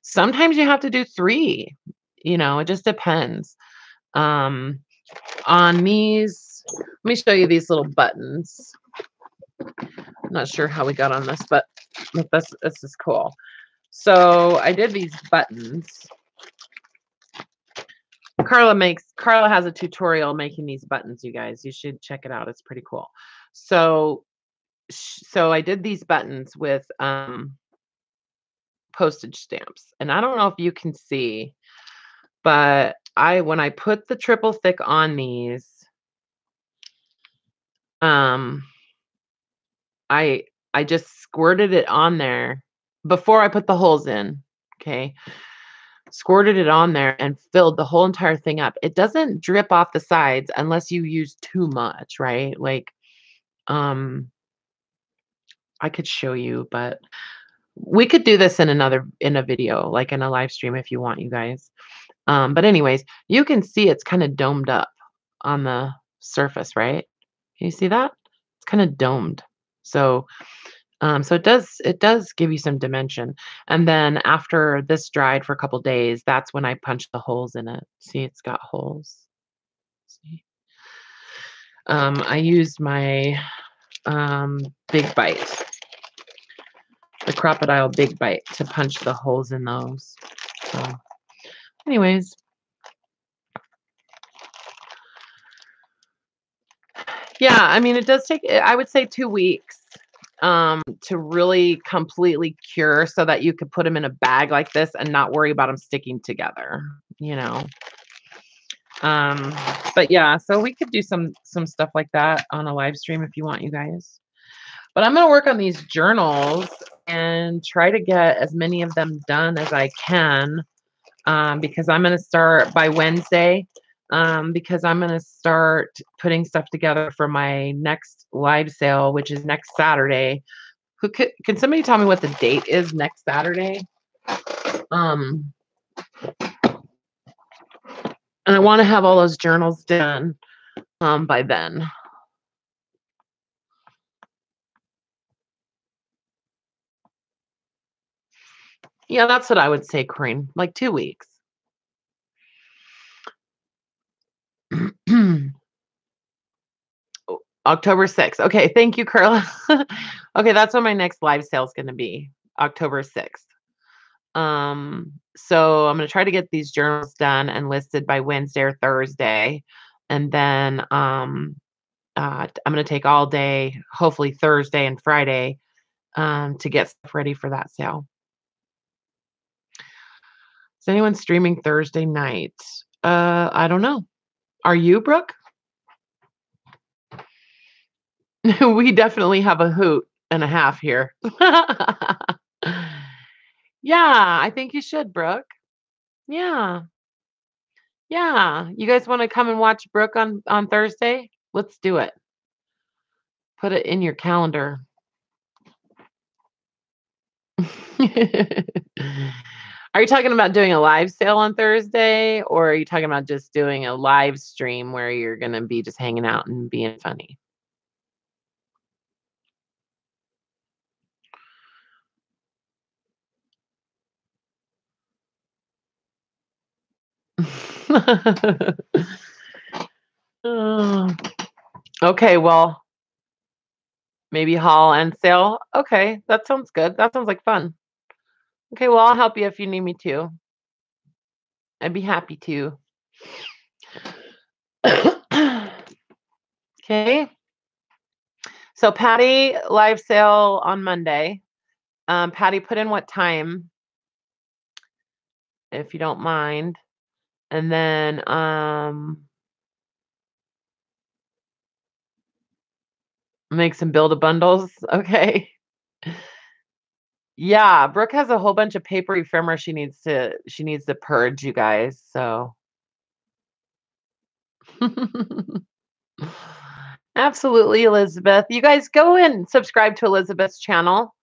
A: Sometimes you have to do 3, you know, it just depends. Um, on these, let me show you these little buttons. I'm not sure how we got on this, but this is cool. So I did these buttons. Carla has a tutorial making these buttons, you guys. You should check it out. It's pretty cool. So I did these buttons with postage stamps. And I don't know if you can see, but when I put the triple thick on these, I just squirted it on there before I put the holes in. Okay. Squirted it on there and filled the whole entire thing up. It doesn't drip off the sides unless you use too much, right? Like, I could show you, but we could do this in a video, like in a live stream if you want, you guys. But anyways, you can see it's kind of domed up on the surface, right? Can you see that? It's kind of domed. So so it does give you some dimension. And then after this dried for a couple days, that's when I punched the holes in it. See, it's got holes. See? I used my Big Bite, the Crocodile Big Bite, to punch the holes in those. So, anyways, yeah, I mean, it does take, I would say, 2 weeks to really completely cure so that you could put them in a bag like this and not worry about them sticking together, you know. But yeah, so we could do some stuff like that on a live stream if you want, you guys. But I'm gonna work on these journals and try to get as many of them done as I can, because I'm gonna start by Wednesday. Because I'm gonna start putting stuff together for my next live sale, which is next Saturday. Can somebody tell me what the date is next Saturday? And I want to have all those journals done by then. Yeah, that's what I would say, Corinne. Like 2 weeks. October 6th. Okay, thank you, Carla. Okay, that's when my next live sale is going to be, October 6th. So I'm going to try to get these journals done and listed by Wednesday or Thursday. And then I'm going to take all day, hopefully Thursday and Friday, to get stuff ready for that sale. Is anyone streaming Thursday night? I don't know. Are you, Brooke? We definitely have a hoot and a half here. Yeah, I think you should, Brooke. Yeah. Yeah. You guys want to come and watch Brooke on Thursday? Let's do it. Put it in your calendar. Are you talking about doing a live sale on Thursday, or are you talking about just doing a live stream where you're going to be just hanging out and being funny? Oh, okay, well, maybe haul and sale. Okay, that sounds good. That sounds like fun. Okay, well, I'll help you if you need me to. I'd be happy to. Okay. So Patty live sale on Monday. Patty, put in what time, if you don't mind. And then make some build a bundles. Okay. Yeah, Brooke has a whole bunch of paper ephemera she needs to purge, you guys. So absolutely, Elizabeth. You guys go and subscribe to Elizabeth's channel.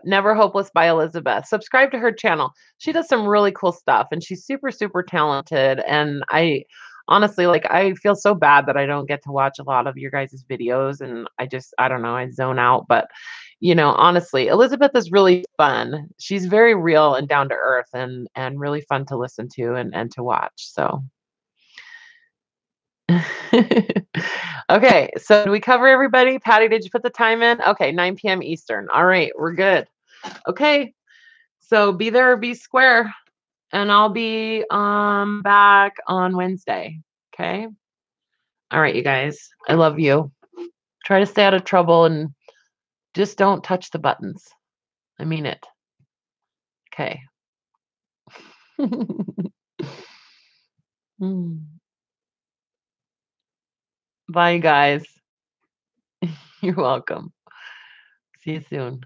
A: Never Hopeless by Elizabeth. Subscribe to her channel. She does some really cool stuff and she's super, super talented. And I honestly, like, I feel so bad that I don't get to watch a lot of your guys' videos. And I don't know, I zone out. But, honestly, Elizabeth is really fun. She's very real and down to earth and really fun to listen to and to watch. So. Okay, so do we cover everybody? Patty, did you put the time in? Okay, 9 p.m. Eastern. All right, we're good. Okay, so be there or be square, and I'll be back on Wednesday. Okay. All right, you guys. I love you. Try to stay out of trouble and just don't touch the buttons. I mean it. Okay. Bye, guys. You're welcome. See you soon.